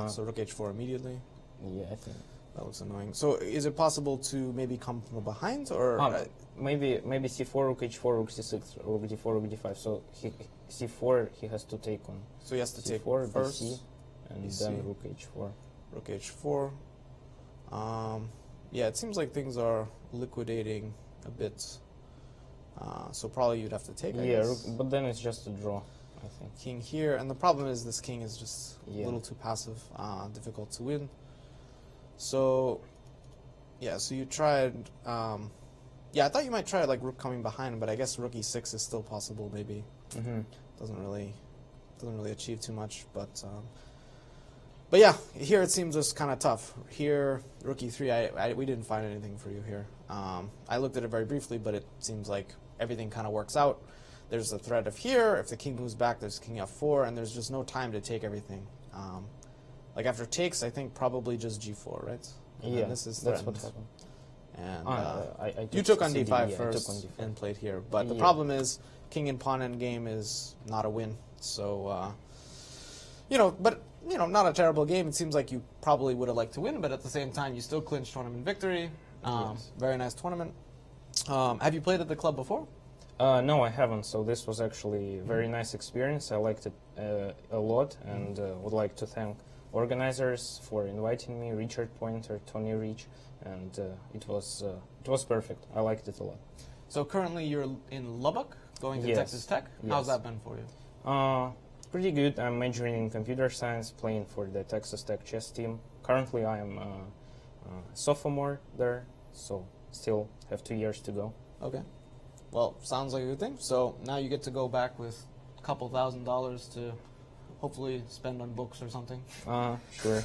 So rook h4 immediately. Yeah, I think. That looks annoying. So is it possible to maybe come from behind, or maybe c4, rook h4, rook c6, rook d4, rook d5. So c4 he has to take on. So he has to take c4, first, bc, and then rook h4. Rook h4. Yeah, it seems like things are liquidating a bit. So probably you'd have to take. I guess. But then it's just a draw, I think. King here, and the problem is this king is just a little too passive, difficult to win. So, yeah, so you tried, yeah, I thought you might try like rook coming behind, but I guess rook e6 is still possible, maybe. Doesn't really achieve too much, but yeah, here it seems just kind of tough. Here, rook e3, we didn't find anything for you here. I looked at it very briefly, but it seems like everything kind of works out. There's the threat of here, if the king moves back, there's king f4, and there's just no time to take everything. like after takes, I think probably just g4, right? And yeah, this is that's what happened. And you took on d5 first and played here, but the problem is king and pawn endgame is not a win. So, not a terrible game. It seems like you probably would have liked to win, but at the same time, you still clinched tournament victory. Yes. Very nice tournament. Have you played at the club before? No, I haven't. So this was actually a very nice experience. I liked it a lot, and would like to thank organizers for inviting me, Richard Pointer, Tony Rich, and it was perfect. I liked it a lot. So currently you're in Lubbock, going to Texas Tech. Yes. How's that been for you? Pretty good. I'm majoring in computer science, playing for the Texas Tech chess team. Currently I am a sophomore there, so still have 2 years to go. Okay. Well, sounds like a good thing. So now you get to go back with a couple $1,000s to hopefully spend on books or something. Sure.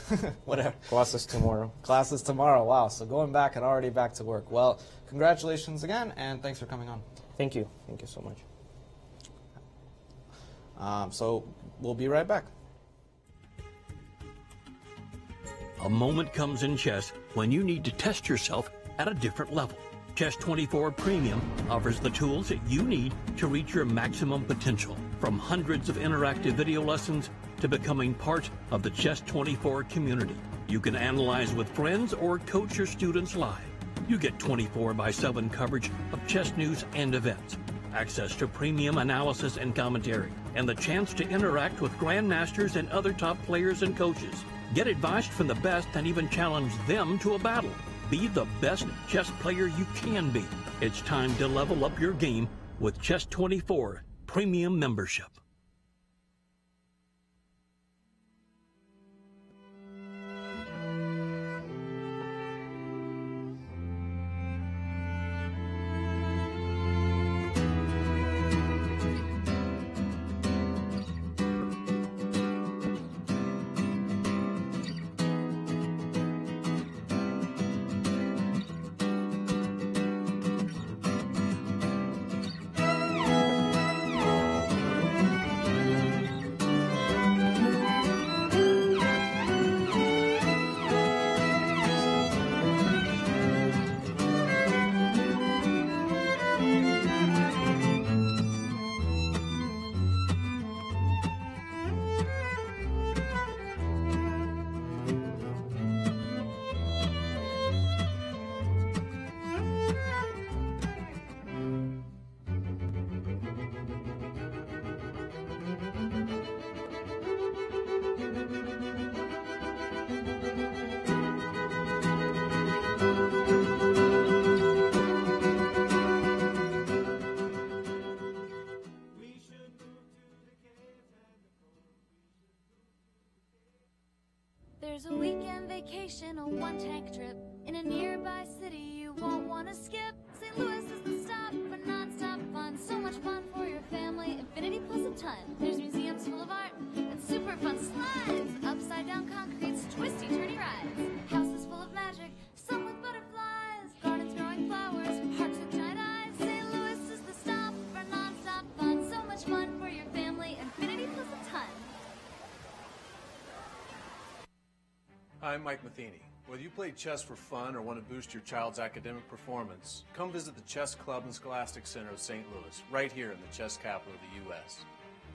Whatever. Classes tomorrow. Classes tomorrow. Wow. So going back and already back to work. Well, congratulations again, and thanks for coming on. Thank you. Thank you so much. So we'll be right back. A moment comes in chess when you need to test yourself at a different level. Chess 24 Premium offers the tools that you need to reach your maximum potential. From hundreds of interactive video lessons to becoming part of the Chess 24 community. You can analyze with friends or coach your students live. You get 24/7 coverage of chess news and events, access to premium analysis and commentary, and the chance to interact with grandmasters and other top players and coaches. Get advice from the best and even challenge them to a battle. Be the best chess player you can be. It's time to level up your game with Chess 24 Premium membership. There's a weekend vacation, a one-tank trip in a nearby city you won't want to skip. St. Louis is the stop for non-stop fun. So much fun for your family, infinity plus a ton. There's museums full of art and super fun slides, upside-down concretes, twisty-turny rides, houses full of magic, some with butterflies, gardens growing flowers, parks with giant eyes. St. Louis is the stop for non-stop fun. So much fun for your family, infinity plus a ton. I'm Mike Matheny. Whether you play chess for fun or want to boost your child's academic performance, come visit the Chess Club and Scholastic Center of St. Louis, right here in the chess capital of the U.S.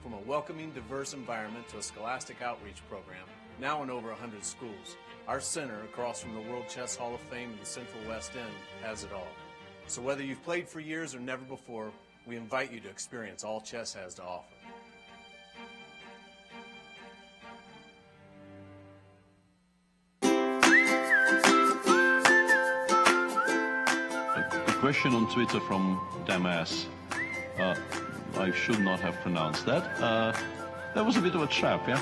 From a welcoming, diverse environment to a scholastic outreach program, now in over 100 schools, our center, across from the World Chess Hall of Fame in the Central West End, has it all. So whether you've played for years or never before, we invite you to experience all chess has to offer. Question on Twitter from Damas. I should not have pronounced that. That was a bit of a trap, yeah?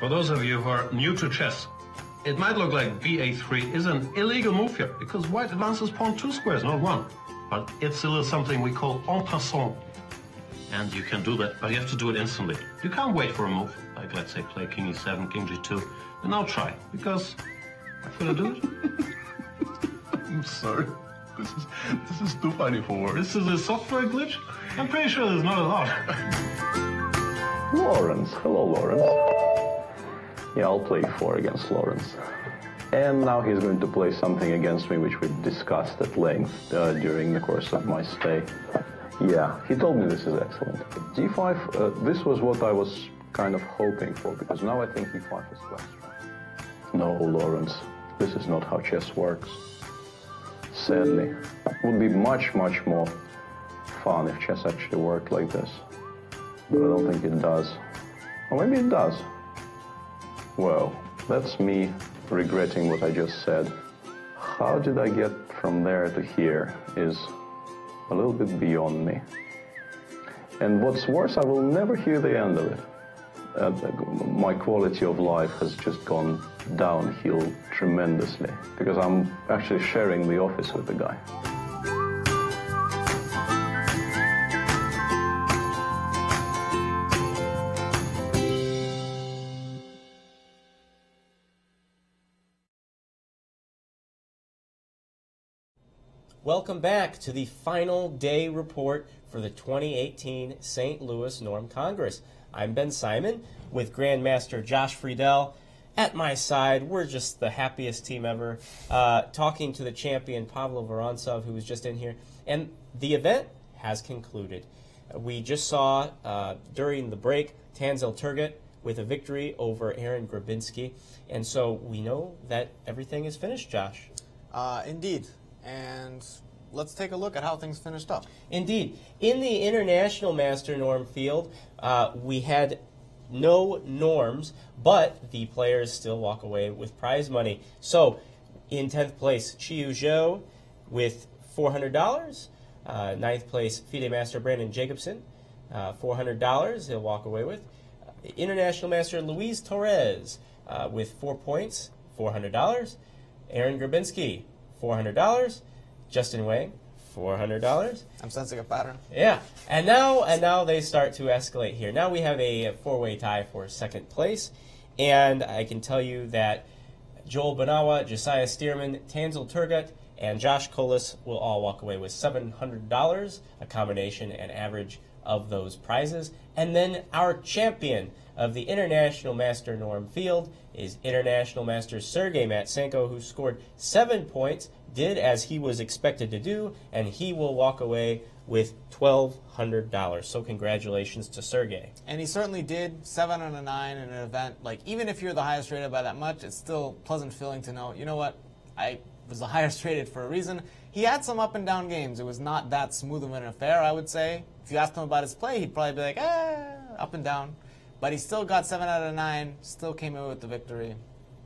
For those of you who are new to chess, it might look like ba3 is an illegal move here because white advances pawn 2 squares, not 1. But it's a little something we call en passant. And you can do that, but you have to do it instantly. You can't wait for a move, like let's say play king e7, king g2, and now try, because I'm gonna do it. I'm sorry. This is too funny for words. This is a software glitch? I'm pretty sure there's not a lot. Lawrence. Hello, Lawrence. Yeah, I'll play 4 against Lawrence. And now he's going to play something against me which we discussed at length during the course of my stay. Yeah, he told me this is excellent. D5, this was what I was kind of hoping for, because now I think E5 is quite strong. No, Lawrence, this is not how chess works. Sadly, it would be much, much more fun if chess actually worked like this. But I don't think it does. Or maybe it does. Well, that's me regretting what I just said. How did I get from there to here is a little bit beyond me. And what's worse, I will never hear the end of it. My quality of life has just gone downhill tremendously because I'm actually sharing the office with the guy. Welcome back to the final day report for the 2018 St. Louis Norm Congress. I'm Ben Simon with Grandmaster Josh Friedel. At my side, we're just the happiest team ever, talking to the champion Pavlo Vorontsov, who was just in here. And the event has concluded. We just saw during the break Tanzel Turgut with a victory over Aaron Grabinski. And so we know that everything is finished, Josh. Indeed. And let's take a look at how things finished up. Indeed. In the International Master Norm field, we had no norms, but the players still walk away with prize money. So, in 10th place, Chiyu Zhou with $400. 9th place, FIDE Master Brandon Jacobson, $400 he'll walk away with. International Master Luis Torres with 4 points, $400. Aaron Grabinski, $400. Justin Wang, $400. I'm sensing a pattern. Yeah, and now they start to escalate here. Now we have a 4-way tie for 2nd place, and I can tell you that Joel Banawa, Josiah Stearman, Tanzel Turgut, and Josh Colas will all walk away with $700, a combination and average of those prizes. And then our champion of the International Master Norm field is International Master Sergei Matsenko, who scored 7 points, did as he was expected to do, and he will walk away with $1,200. So congratulations to Sergei. And he certainly did. 7 out of 9 in an event. Like, even if you're the highest rated by that much, it's still a pleasant feeling to know, you know what, I was the highest rated for a reason. He had some up and down games. It was not that smooth of an affair, I would say. If you asked him about his play, he'd probably be like, up and down. But he still got 7 out of 9, still came in with the victory.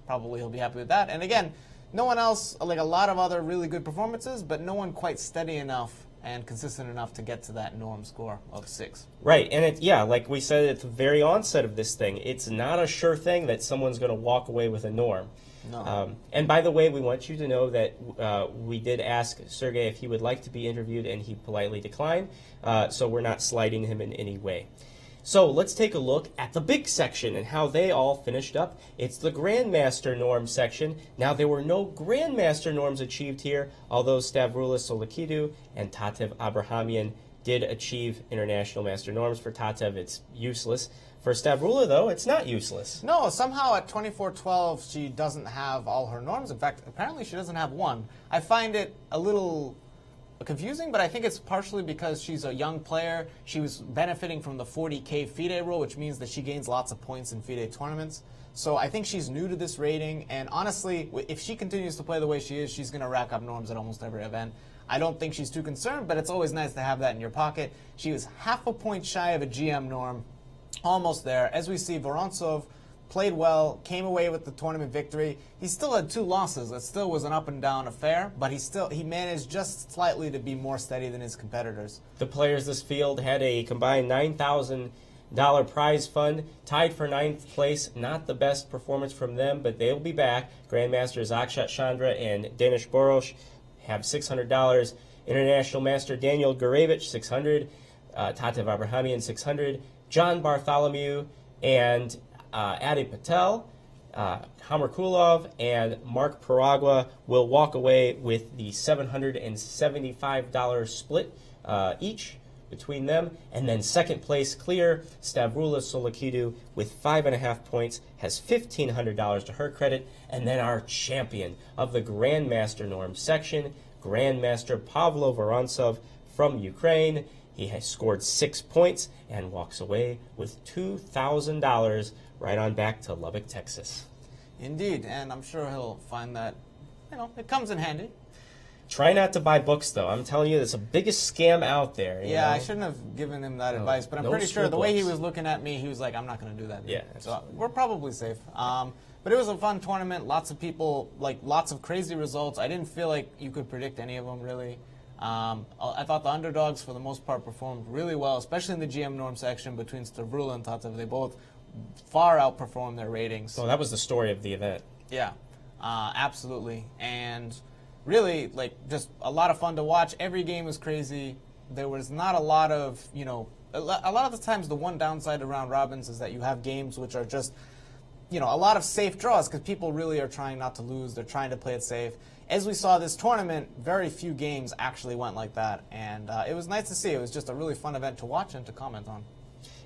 Probably he'll be happy with that. And again, no one else, like a lot of other really good performances, but no one quite steady enough and consistent enough to get to that norm score of 6. Right, and like we said at the very onset of this thing, it's not a sure thing that someone's going to walk away with a norm. No. And by the way, we want you to know that we did ask Sergei if he would like to be interviewed, and he politely declined, so we're not slighting him in any way. So let's take a look at the big section and how they all finished up. It's the Grandmaster Norm section. Now, there were no Grandmaster Norms achieved here, although Stavroulas Solakidou and Tatev Abrahamian did achieve International Master Norms. For Tatev, it's useless. For Stavrula, though, it's not useless. No, somehow at 24-12, she doesn't have all her norms. In fact, apparently she doesn't have one. I find it a little confusing, but I think it's partially because she's a young player. She was benefiting from the 40K FIDE rule, which means that she gains lots of points in FIDE tournaments. So I think she's new to this rating, and honestly, if she continues to play the way she is, she's going to rack up norms at almost every event. I don't think she's too concerned, but it's always nice to have that in your pocket. She was half a point shy of a GM norm, almost there. As we see, Vorontsov played well, came away with the tournament victory. He still had 2 losses. It still was an up and down affair, but he managed just slightly to be more steady than his competitors. The players this field had a combined $9,000 prize fund, tied for 9th place. Not the best performance from them, but they'll be back. Grandmasters Akshat Chandra and Danish Borosh have $600. International Master Daniel Gurevich, $600. Tatev Abrahamian, $600. John Bartholomew and Adi Patel, Hamar Kulov, and Mark Paragua will walk away with the $775 split each, between them. And then second place clear, Stavroula Solakidou with 5.5 points, has $1,500 to her credit. And then our champion of the Grandmaster norm section, Grandmaster Pavlo Vorontsov from Ukraine. He has scored 6 points and walks away with $2,000 right on back to Lubbock, Texas. Indeed, and I'm sure he'll find that, it comes in handy. Try not to buy books, though. I'm telling you, it's the biggest scam out there. Yeah, I shouldn't have given him that advice, but I'm pretty sure the way he was looking at me, he was like, I'm not going to do that. Yeah. So we're probably safe. But it was a fun tournament. Lots of people, lots of crazy results. I didn't feel like you could predict any of them, really. I thought the underdogs, for the most part, performed really well, especially in the GM norm section between Stavroula and Tatev. They both far outperformed their ratings. So that was the story of the event. Yeah, absolutely. And really, just a lot of fun to watch. Every game was crazy. There was not a lot of, a lot of the times the one downside to round robins is that you have games which are just, a lot of safe draws because people really are trying not to lose. They're trying to play it safe. As we saw this tournament, very few games actually went like that, and it was nice to see. It was just a really fun event to watch and to comment on.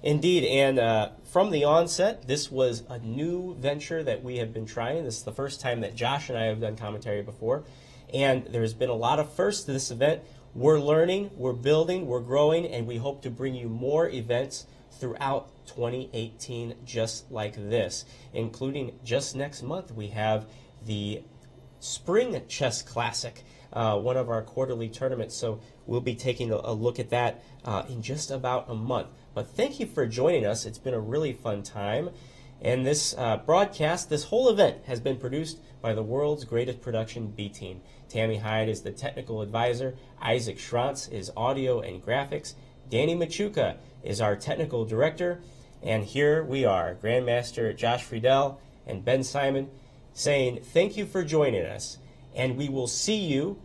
Indeed, and from the onset, this was a new venture that we have been trying. This is the first time that Josh and I have done commentary before, and there's been a lot of firsts to this event. We're learning, we're building, we're growing, and we hope to bring you more events throughout 2018 just like this, including just next month we have the Spring Chess Classic, one of our quarterly tournaments, so we'll be taking a look at that in just about a month. But thank you for joining us. It's been a really fun time. And this broadcast, this whole event, has been produced by the world's greatest production B-Team. Tammy Hyde is the technical advisor. Isaac Schrantz is audio and graphics. Danny Machuca is our technical director. And here we are, Grandmaster Josh Friedel and Ben Simon, saying thank you for joining us. And we will see you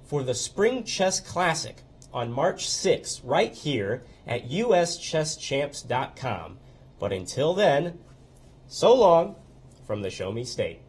for the Spring Chess Classic on March 6th, right here at uschesschamps.com. But until then, so long from the Show Me State.